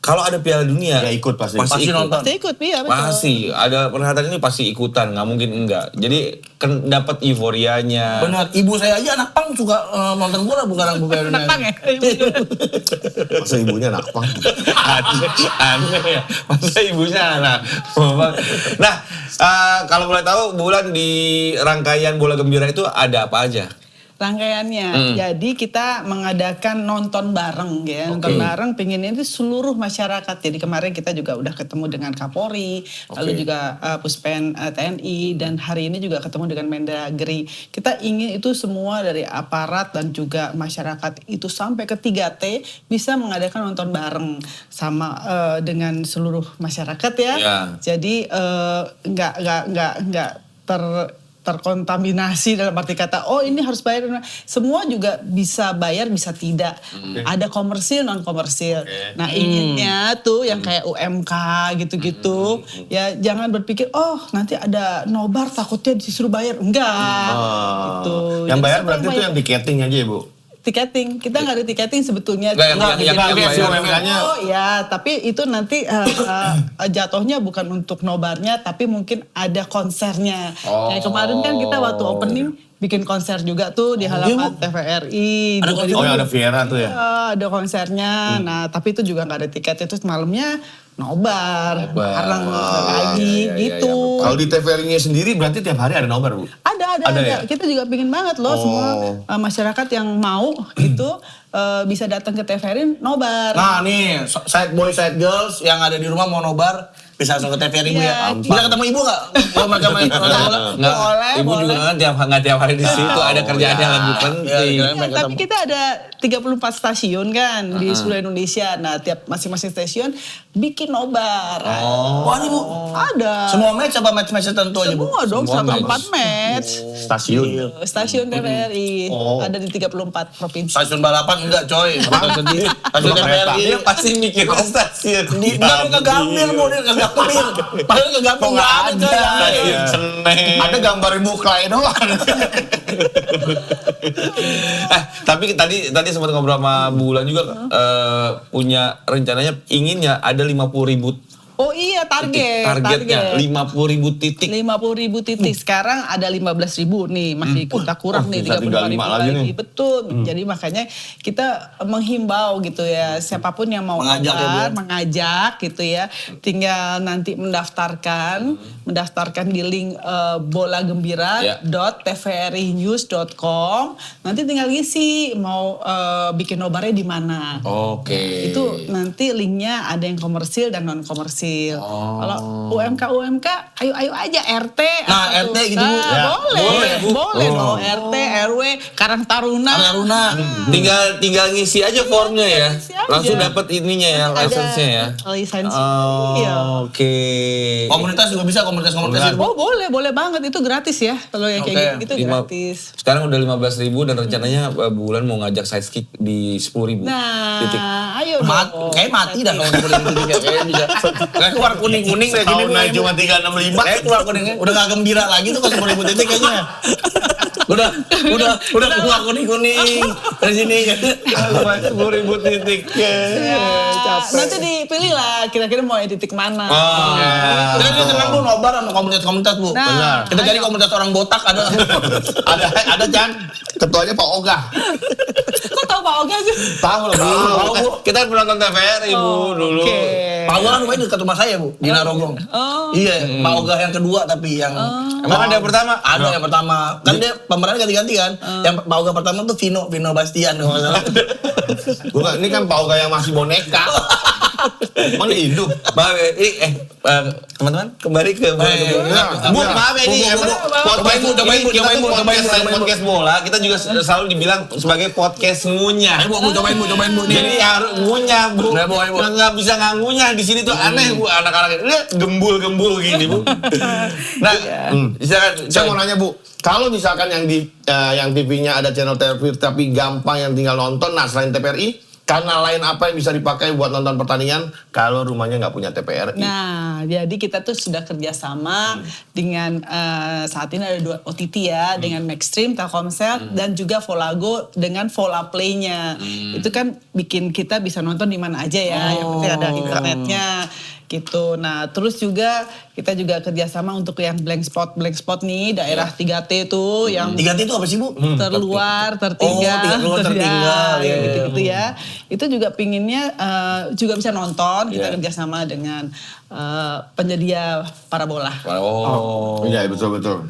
kalau ada Piala Dunia Ya ikut pasti. Pasti ikut. nonton. Pasti ikut, iya betul. Pasti ada perhelatan ini pasti ikutan, nggak mungkin enggak. Jadi kan dapat euforianya. Benar, ibu saya aja anak pang suka nonton bola bukan anak bukan Anak pang ya? Masa ibunya anak pang? Aneh ya. Masa ibunya anak. Nah, kalau boleh tahu Bulan di rangkaian bola gembira itu ada apa aja? Rangkaiannya. Jadi kita mengadakan nonton bareng ya. Nonton bareng pengennya itu seluruh masyarakat. Jadi kemarin kita juga udah ketemu dengan Kapolri, lalu juga Puspen TNI dan hari ini juga ketemu dengan Mendagri. Kita ingin itu semua dari aparat dan juga masyarakat itu sampai ke 3T bisa mengadakan nonton bareng sama dengan seluruh masyarakat ya. Ya. Jadi nggak terkontaminasi dalam arti kata, oh ini harus bayar. Semua juga bisa bayar, bisa tidak. Ada komersil, non komersil. Nah inginnya tuh yang kayak UMK gitu-gitu, ya jangan berpikir, oh nanti ada nobar takutnya disuruh bayar. Enggak. Gitu. Yang bayar berarti itu yang tiketing aja ya Bu? Tiketing, kita nggak ada tiketing sebetulnya. UMK-nya. Oh ya, tapi itu nanti jatuhnya bukan untuk nobarnya, tapi mungkin ada konsernya. Kayak kemarin kan kita waktu opening bikin konser juga tuh di halaman TVRI. Ada Viera tuh ya? Ada konsernya, nah tapi itu juga nggak ada tiket, itu malamnya nobar, bareng lagi gitu. Kalau di TVRI-nya sendiri berarti tiap hari ada nobar Bu? Ada. Ya? Kita juga pingin banget loh semua masyarakat yang mau itu bisa datang ke TVRI nobar. Nah nih, side boy, side girls yang ada di rumah mau nobar, bisa langsung ke TVRI Bu ya. Bisa ketemu ibu nggak? Kalau mereka main bola? Boleh. Ibu juga kan nggak tiap hari di situ, ada kerjaan yang lebih penting. Tapi kita ada 34 stasiun kan di seluruh Indonesia. Nah tiap masing-masing stasiun bikin nobar. Wah ini Bu, ada. semua match apa match-match tertentu aja Bu? Semua dong, 104 match. Stasiun TVRI ada di 34 provinsi. Stasiun balapan enggak coy. Stasiun TVRI. Dia pasti mikir stasiun. Enggak ke Gambir Bu, dia ke Gambir. Padahal ke Gambir enggak ada coy. Ada gambar Ibu Klay doang. Tapi tadi sempat ngobrol sama Bulan juga punya rencananya inginnya ada 50.000 Oh iya targetnya 50.000 titik. 50.000 titik. Sekarang ada 15.000 nih, masih kita kurang nih 35.000 lagi. Betul. Jadi makanya kita menghimbau gitu ya, siapapun yang mau mengajak gitu ya, tinggal nanti mendaftarkan di link bolagembira.tvrinews.com. Nanti tinggal ngisi mau bikin nobarnya di mana. Oke. Itu nanti linknya ada yang komersil dan non komersil. Kalau UMK ayo aja RT. Nah RT gitu Bu. Boleh dong RT RW Karang Taruna. Tinggal ngisi aja formnya ya. Langsung dapat ininya ya, lisensinya ya. Lisensi. Oke. Komunitas juga bisa, komunitas itu. Oh boleh banget, itu gratis ya. Kalau yang kayak gitu gratis. Sekarang udah 15.000 dan rencananya Bulan mau ngajak side kick di 10.000 titik. Ayo dong. Kayak mati dah kalau titik kayak bisa. Kayak keluar kuning-kuning kayak gini. Tahun cuma 365. Kayak keluar kuning. Udah gak gembira lagi tuh kalau 10.000 titik kayaknya. Udah keluar kuning-kuning dari sini. 10.000 titik. Nanti dipilih lah kira-kira mau titik mana. Kita senang Bu nobar sama komunitas-komunitas Bu. Benar. Kita jadi komunitas orang botak ada. ada Chan. Ketuanya Pak Ogah. Kok tahu Pak Oga sih? Tahu lah Bu. Kita penonton TVRI Bu dulu. Pak Ogah rumahnya dekat rumah saya Bu, di Narogong. Iya, Pak Ogah yang kedua tapi yang Emang ada yang pertama? Ada yang pertama. Kan dia pemerannya ganti-ganti kan. Yang Pak Ogah pertama tuh Vino Bastian kalau nggak salah. Bukan, ini kan Pak Ogah yang masih boneka. Emang dia hidup? Teman-teman kembali ke Bu, maaf ya ini podcast bola, kita juga selalu dibilang sebagai podcast ngunyah. Cobain Bu. Jadi harus ngunyah Bu. Nggak bisa nggak ngunyah di sini tuh aneh Bu, anak-anak ini gembul gini Bu. Nah, saya mau nanya Bu, kalau misalkan yang TV-nya ada channel TVRI tapi gampang yang tinggal nonton, nah selain TVRI, kanal lain apa yang bisa dipakai buat nonton pertandingan kalau rumahnya nggak punya TVRI? Nah, jadi kita tuh sudah kerjasama dengan saat ini ada 2 OTT ya, dengan Maxstream, Telkomsel, dan juga Volago dengan Vola Play-nya. Itu kan bikin kita bisa nonton di mana aja ya, yang penting ada internetnya. Gitu. Nah, terus juga kita juga kerjasama untuk yang blank spot nih, daerah 3T tuh yang 3T itu apa sih Bu? terluar, tertinggal, ya, gitu-gitu ya. Itu juga pinginnya juga bisa nonton, kita kerjasama dengan penyedia parabola. Iya betul.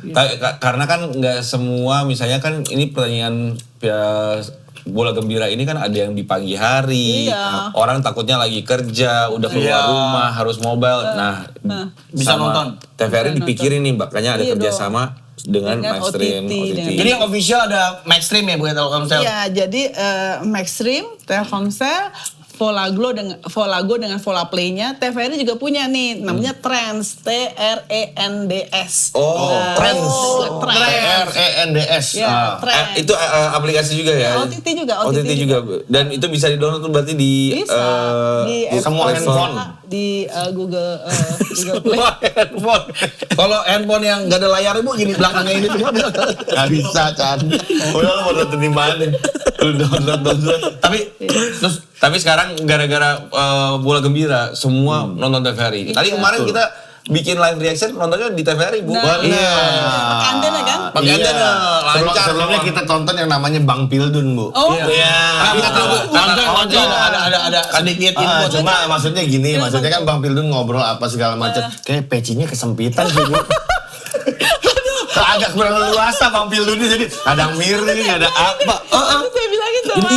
Karena kan nggak semua, misalnya kan ini pertandingan Bola Gembira ini kan ada yang di pagi hari, orang takutnya lagi kerja, udah keluar rumah, harus mobile. Nah, bisa nonton. TVRI dipikirin nih, makanya ada kerjasama dengan Maxstream. Jadi yang official ada Maxstream ya Bu ya, Telkomsel? Iya, jadi Maxstream, Telkomsel, Volago dengan Vola Play-nya, TVRI juga punya nih, namanya Trends, TRENDS. Trends. Trends. Ya, Trends. Itu aplikasi juga ya? OTT juga. Dan itu bisa di-download tuh berarti di semua handphone. Di Google Play. Handphone. Kalau handphone yang gak ada layar Bu, gini belakangnya ini semua. Gak bisa, Chan. Udah lu mau nonton di mana? Lu download. Tapi sekarang gara-gara Bola Gembira semua nonton TVRI. Tadi kemarin kita bikin live reaction nontonnya di TVRI Bu. Iya. Pakai antena kan? Pakai antena lancar. Sebelumnya kita tonton yang namanya Bang Pildun, Bu. Oh. Iya. Ada sedikit info. Cuma maksudnya gini, maksudnya kan Bang Pildun ngobrol apa segala macam. Kayak pecinya kesempitan sih, Bu. Agak kurang leluasa Bang Pildun ini, jadi ada miring, ada apa. Saya bilangin sama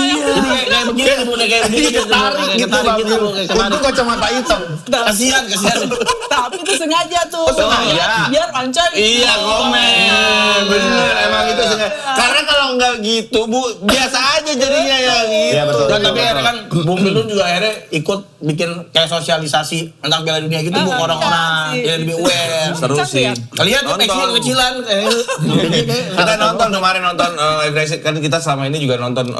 Kayak begini Bu, kayak begini. Tarik gitu Bang Pildun. Untung kacamata hitam. Kasihan. Tapi itu sengaja tuh. Sengaja. Biar lancar. Iya, komen. Bener, emang itu sengaja. Karena kalau nggak gitu, Bu, biasa aja jadinya ya gitu. Iya, betul. Dan tapi akhirnya kan Bung Pildun juga akhirnya ikut bikin kayak sosialisasi tentang Piala Dunia gitu Bu, orang-orang yang lebih aware. Seru sih. Kalian tuh kecil-kecilan. Kita nonton kemarin live reaction kan kita selama ini juga nonton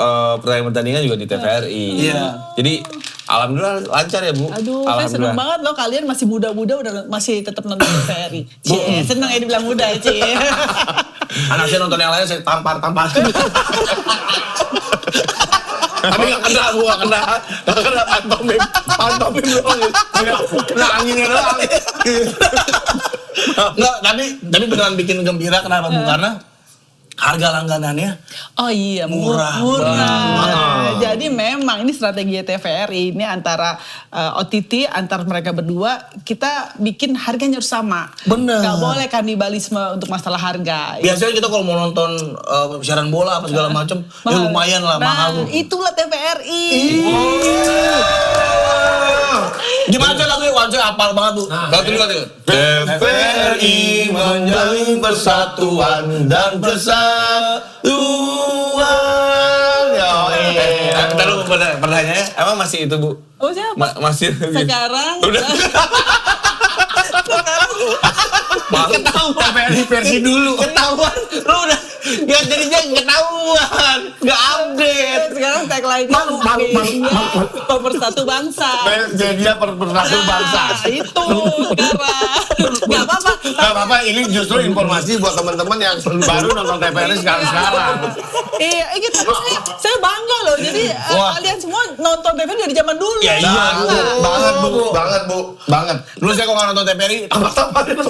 pertandingan juga di TVRI. Iya. Jadi alhamdulillah lancar ya Bu. Aduh, saya seneng banget loh kalian masih muda-muda udah masih tetap nonton TVRI. Cie, seneng ya dibilang muda ya, Cie. Anak saya nonton yang lain saya tampar. Tapi gak kena Bu, gak kena pantomim doang. Kena anginnya doang. Enggak, tapi beneran bikin gembira kenapa Bu? Karena harga langganannya Oh iya, murah. Jadi memang ini strategi TVRI ini antara OTT, antar mereka berdua, kita bikin harganya harus sama. Bener. Gak boleh kanibalisme untuk masalah harga. biasanya kita kalau mau nonton siaran bola apa segala macam, ya lumayan lah mahal Bu. Itulah TVRI. Gimana sih lagunya? Wancoy hafal banget Bu. Satu dua tiga. TVRI menjalin persatuan dan persatuan. Bentar lu pertanyaannya, emang masih itu Bu? Oh siapa? Masih. Sekarang. Udah. Ketahuan TVRI versi dulu. Ketahuan. Lu udah nggak jadinya ketahuan, nggak update. Sekarang tagline-nya pemersatu bangsa. Media pemersatu bangsa. Itu sekarang. Gak apa-apa. Gak apa-apa, ini justru informasi buat teman-teman yang baru nonton TVRI sekarang. Iya, tapi saya bangga loh. Jadi kalian semua nonton TVRI dari zaman dulu. Ya iya. Banget. Dulu saya kalau nggak nonton TVRI, tambah-tambahin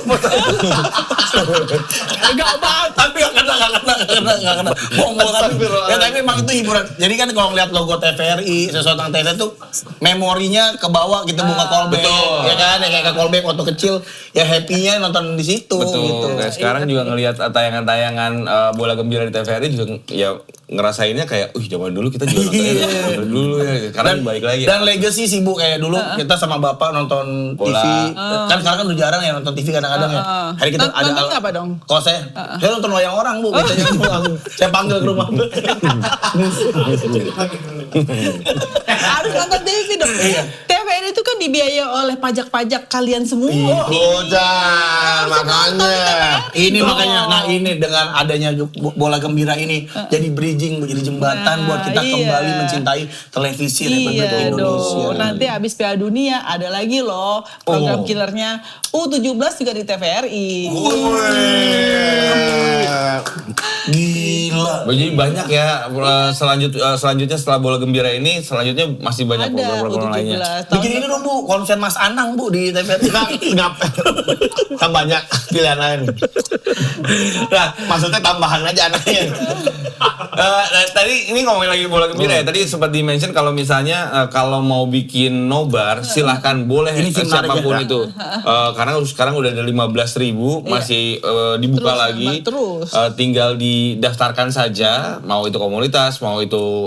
Enggak banget, tapi nggak kena. Bohong tapi. Ya tapi emang itu hiburan. Jadi kan kalau ngeliat logo TVRI, sesuatu tentang TV tuh memorinya ke bawah gitu buka callback. Betul. Ya kan, ya kayak callback waktu kecil, ya happy-nya nonton di situ. Betul. Gitu. Nah, sekarang juga ngelihat tayangan-tayangan Bola Gembira di TVRI juga ya ngerasainnya kayak, zaman dulu kita juga nontonnya dulu ya. Sekarang baik lagi. Dan legacy sih Bu, kayak dulu kita sama Bapak nonton Bola. TV. Kan sekarang kan udah jarang ya nonton TV kadang-kadang ya. Hari kita ada nonton apa dong? Kalau saya nonton wayang orang Bu, biasanya saya panggil ke rumah. Harus nonton TV dong. TVRI itu kan dibiayai oleh pajak-pajak kalian semua. Makanya. Ini makanya, nah ini dengan adanya Bola Gembira ini jadi bridging, jadi jembatan buat kita kembali mencintai televisi Republik Indonesia. Nanti habis Piala Dunia ada lagi loh program killernya U17 juga di TVRI. Gila. Jadi banyak ya selanjutnya setelah Bola Gembira ini selanjutnya masih banyak program-program lainnya. Bikin ini dong Bu, konser Mas Anang Bu di TVRI. Kan banyak pilihan lain. Nah, Maksudnya tambahan aja anaknya. tadi ini ngomongin lagi Bola Gembira ya. Tadi sempat di-mention kalau misalnya kalau mau bikin nobar silahkan boleh Ini sih menarik siapapun ya. itu. Karena sekarang udah ada 15.000 masih dibuka Terus, lagi. terus. Tinggal didaftarkan saja, mau itu komunitas, mau itu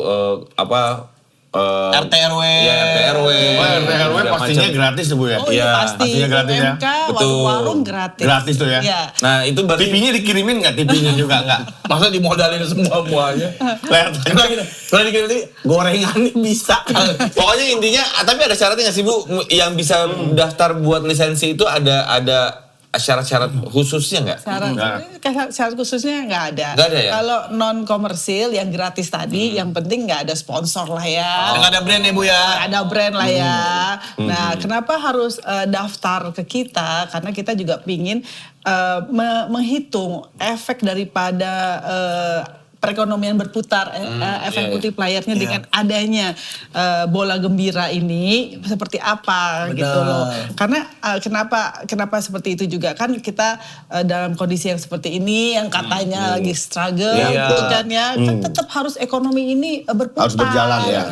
RT RW. Ya, RT RW. RT RW pastinya gratis tuh Bu ya? Oh iya pasti. pastinya gratis ya. UMK, warung-warung gratis. Gratis tuh ya? Iya. Nah itu berarti TV-nya dikirimin nggak? TV-nya juga nggak? Masa dimodalin semuanya? Kelihatannya. Kalau dikirim tadi, gorengan nih bisa. pokoknya intinya, tapi ada syaratnya nggak sih Bu? Yang bisa daftar buat lisensi itu ada syarat-syarat khususnya nggak? Syarat khususnya nggak ada. Nggak ada ya? Kalau non komersil yang gratis tadi, yang penting nggak ada sponsor lah ya. Nggak ada brand ya Bu ya? Nggak ada brand lah ya. Nah, kenapa harus daftar ke kita? Karena kita juga pingin menghitung efek daripada perekonomian berputar, efek multipliernya dengan adanya bola gembira ini seperti apa gitu loh. Karena kenapa seperti itu juga kan kita dalam kondisi yang seperti ini yang katanya lagi struggle gitu kan ya, kan tetap harus ekonomi ini berputar. Harus berjalan ya.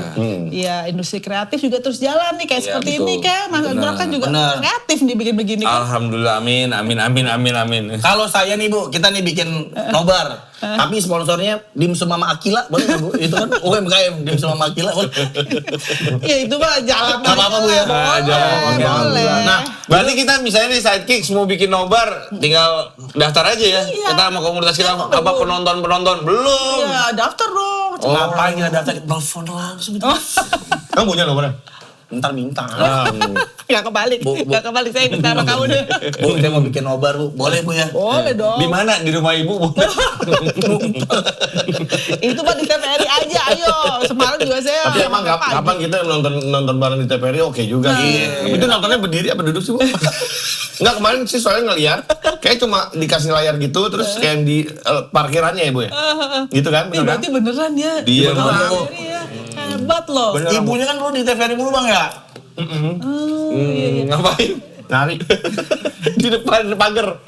Iya, industri kreatif juga terus jalan nih kayak seperti ini kan. Mas Agro kan juga kreatif nih bikin begini kan. Alhamdulillah, amin. Kalau saya nih Bu, kita nih bikin nobar. Tapi sponsornya Dimsum Mama Akila, boleh nggak Bu? Itu kan UMKM, Dimsum Mama Akila, boleh? Ya itu mah jalan. Nggak apa-apa Bu ya? Boleh. Nah, berarti kita misalnya nih Sidekicks mau bikin nobar, tinggal daftar aja ya. Iya. Kita mau komunitas kita, apa penonton belum? Iya, daftar dong. Ngapain nggak daftar? Telepon langsung gitu. Kamu punya nomornya? Ntar minta. Gak kebalik, gak kebalik. Saya minta sama kamu deh. Bu, saya mau bikin nobar Bu, boleh Bu ya? Boleh dong. Di mana? Di rumah ibu? Itu mah di TVRI aja, ayo. Semalam juga saya. Tapi emang kapan kita nonton bareng di TVRI oke juga gitu. Tapi itu nontonnya berdiri apa duduk sih Bu? Enggak, kemarin sih soalnya ngeliat, kayak cuma dikasih layar gitu, terus kayak di parkirannya ya Bu ya? Gitu kan? Ih, berarti beneran ya. Dia beneran. Hebat loh. Ibunya kan dulu di TVRI mulu Bang ya? Ngapain? Nari. Di depan pagar.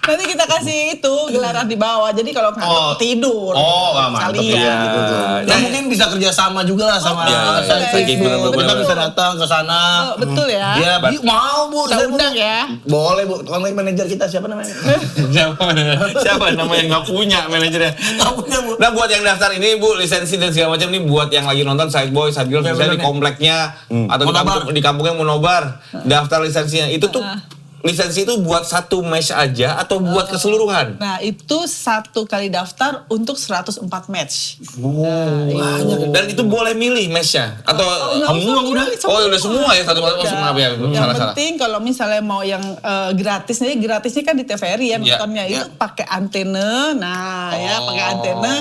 Nanti kita kasih itu gelaran di bawah. Jadi kalau nggak tidur. mantep sekalian. ya. Gitu tuh. Nah mungkin bisa kerja sama juga lah sama Sidekicks, bener-bener. kita bisa datang ke sana. Betul ya. Ya, mau Bu. Kita undang ya. Boleh Bu, kontak manajer kita siapa namanya? Siapa namanya nggak punya manajernya? Nggak punya Bu. Nah buat yang daftar ini Bu, lisensi dan segala macam ini buat yang lagi nonton Sideboy, Sidegirl, misalnya di kompleknya atau di kampungnya mau nobar, daftar lisensinya. Itu tuh lisensi itu buat satu match aja atau buat keseluruhan? Nah itu satu kali daftar untuk 104 match. Banyak. Dan itu boleh milih matchnya atau Semua udah. udah semua ya satu maaf ya Yang penting kalau misalnya mau yang gratisnya kan di TVRI ya nontonnya itu pakai antena. Nah ya pakai antena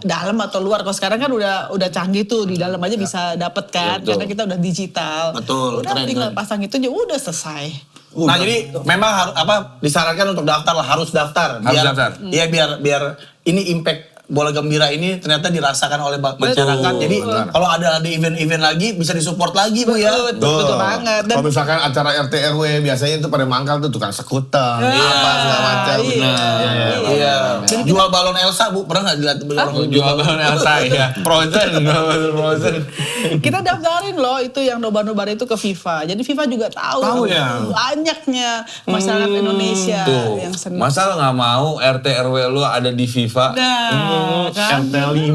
dalam atau luar. Kalau sekarang kan udah canggih tuh, di dalam aja bisa dapet kan karena kita udah digital. Betul, Udah keren, tinggal keren. pasang itu aja udah selesai. Nah jadi memang harus disarankan untuk daftar lah, harus daftar. Daftar. Iya biar ini impact bola gembira ini ternyata dirasakan oleh masyarakat. Jadi kalau ada event-event lagi bisa disupport lagi Bu ya. Betul banget. Dan Kalau misalkan acara RT RW biasanya itu pada mangkal tuh tukang skuter, apa segala macam. Iya. Jual balon Elsa Bu, pernah nggak dilihat orang jual balon Elsa ya. Frozen. kita daftarin loh itu yang nobar-nobar itu ke FIFA. Jadi FIFA juga tahu ya. banyaknya masyarakat Indonesia Tuh, yang senang. masa lo nggak mau RT RW lo ada di FIFA? Kan? RT 5.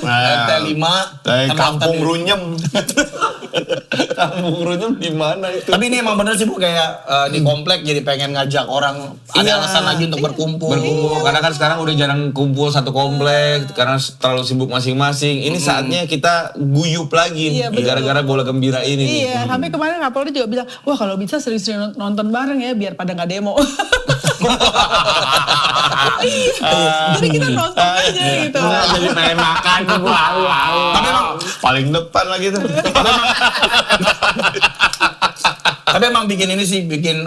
RT 5 Dari Kampung Runyem. Kampung Runyem di mana itu? Tapi ini emang bener sih Bu, kayak di komplek jadi pengen ngajak orang ada alasan lagi untuk berkumpul. Karena kan sekarang udah jarang kumpul satu komplek karena terlalu sibuk masing-masing. Ini saatnya kita guyup lagi Iya, betul. gara-gara bola gembira ini. Iya, sampai kemarin Kapolri juga bilang, wah kalau bisa sering-sering nonton bareng ya biar pada nggak demo. Jadi kita nonton aja gitu. Jadi pengen makan Tapi emang paling depan lagi tuh. Tapi emang bikin ini sih, bikin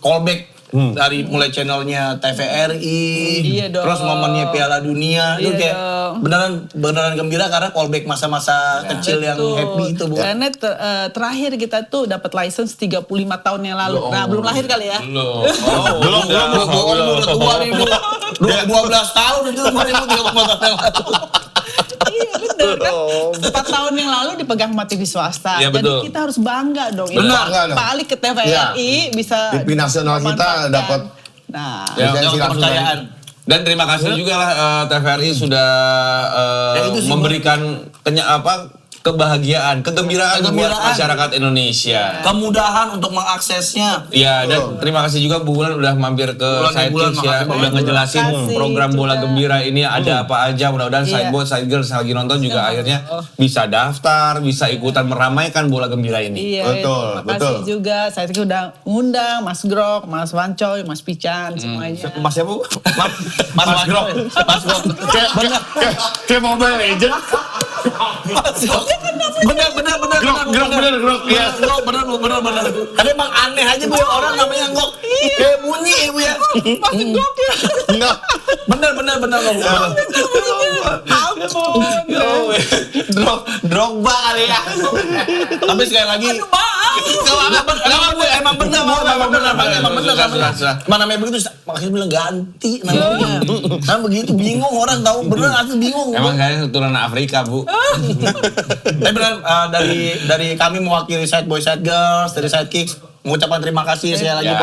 callback dari mulai channelnya TVRI, Iya dong. terus momennya Piala Dunia, itu Iya kayak dong. beneran gembira karena callback masa-masa kecil yang Betul. happy itu Bu. Karena terakhir kita tuh dapat license 35 tahun yang lalu. Nah, belum lahir kali ya. Belum. Udah tua nih Bu. 12 tahun itu kemarin Bu, 30 tahun yang lalu. Iya bener kan. 4 tahun yang lalu dipegang sama TV swasta. Iya, betul. Jadi kita harus bangga dong. Benar. Balik ke TVRI bisa TV nasional kita memanfaatkan. dapat Nah, lisensi langsung. Kepercayaan. Dan terima kasih juga lah TVRI sudah Ya, itu sih, memberikan kebahagiaan, kegembiraan buat masyarakat Indonesia. Kemudahan untuk mengaksesnya. Iya, dan terima kasih juga Bu Wulan udah mampir ke Sidekicks ya, udah ngejelasin program Bola Gembira ini ada apa aja. Mudah-mudahan Sideboard, Sidegirls lagi nonton juga akhirnya bisa daftar, bisa ikutan meramaikan Bola Gembira ini. Iya, makasih juga. Saya udah ngundang Mas Grok, Mas Wancoy, Mas Pican semuanya. Mas siapa Bu? Mas Grok. Mas Grok. Kayak Mobile Legend. Bener. Grok. Iya. Grok, bener. Tapi emang aneh aja Bu ya orang namanya Grok. Kayak bunyi ya Bu ya. Mas Grok ya. Enggak. Bener. Drogba kali ya. Tapi sekali lagi. Emang bener. Mana namanya begitu, makanya bilang ganti namanya. Kan begitu bingung orang tahu bener asli bingung. Emang kayaknya keturunan Afrika Bu. Tapi beneran dari kami mewakili Side Boy Side Girls, dari Sidekicks mengucapkan terima kasih sekali lagi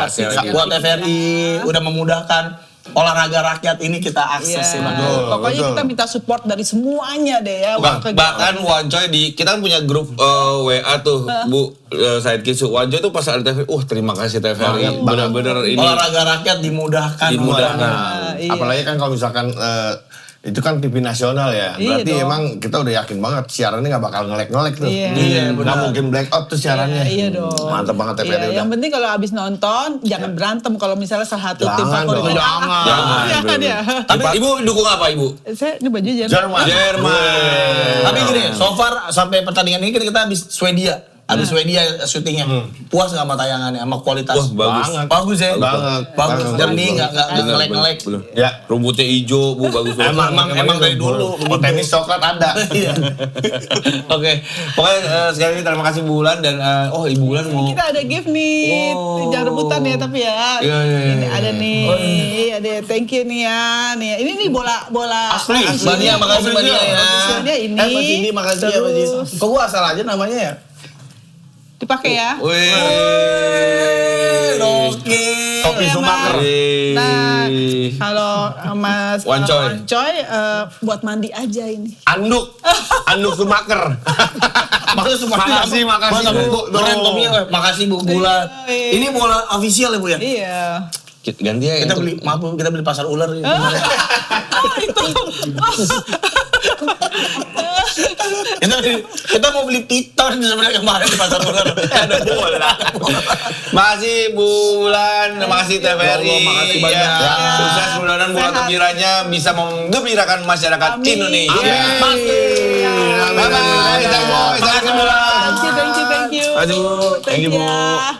buat TVRI udah memudahkan olahraga rakyat ini kita akses. Pokoknya kita minta support dari semuanya deh ya. Bahkan Wancoy kita kan punya grup WA tuh Bu Sidekicks. Wancoy tuh pas ada TV, terima kasih TVRI. Bener-bener ini olahraga rakyat dimudahkan. Apalagi kan kalau misalkan itu kan TV nasional ya, berarti emang kita udah yakin banget siarannya nggak bakal ngelek tuh. Iya, nggak mungkin black out tuh siarannya. Iya dong. Mantap banget TVRI udah. Yang penting kalau abis nonton jangan berantem kalau misalnya salah satu tim Jangan favorit. dong. Jangan ya. Tapi Ibu dukung apa Ibu? Saya ini baju Jerman. Jerman. Tapi gini, so far sampai pertandingan ini kita habis Swedia. Habis Swedia syutingnya. Puas nggak sama tayangannya, sama kualitas? Wah, Bagus ya. Bagus. Jernih, nggak ngelek-ngelek. Ya. Rumputnya hijau Bu, bagus. Emang dari dulu. Tenis coklat ada. Oke, pokoknya sekali lagi terima kasih Bu Wulan dan Ibu Wulan mau. Kita ada gift nih, jangan rebutan ya tapi ya. Ini ada nih, ada thank you nih ya. Nih, ini nih bola Asli. Bania, makasih Bania ya. Maksudnya ini. Mas Indi, makasih ya Mas Indi. Kok gua asal aja namanya ya? Dipakai ya. Oke. Kopi Sumaker. Nah, kalau Mas Wancoy. buat mandi aja ini. Anduk Sumaker. Makasih Bu. Makasih Bu Bulan. Ini bola official ya Bu ya? Iya. Ganti ya. Kita beli pasar ular ya. Itu. Kita mau beli piton sebenarnya kemarin di pasar ular. Ada bola. Makasih Bu Wulan, makasih TVRI. Makasih banyak. Sukses mudah-mudahan bola gembiranya bisa menggembirakan masyarakat Indonesia. Bye-bye. Makasih Bu Wulan. Thank you. Aduh, thank you Bu. Ya.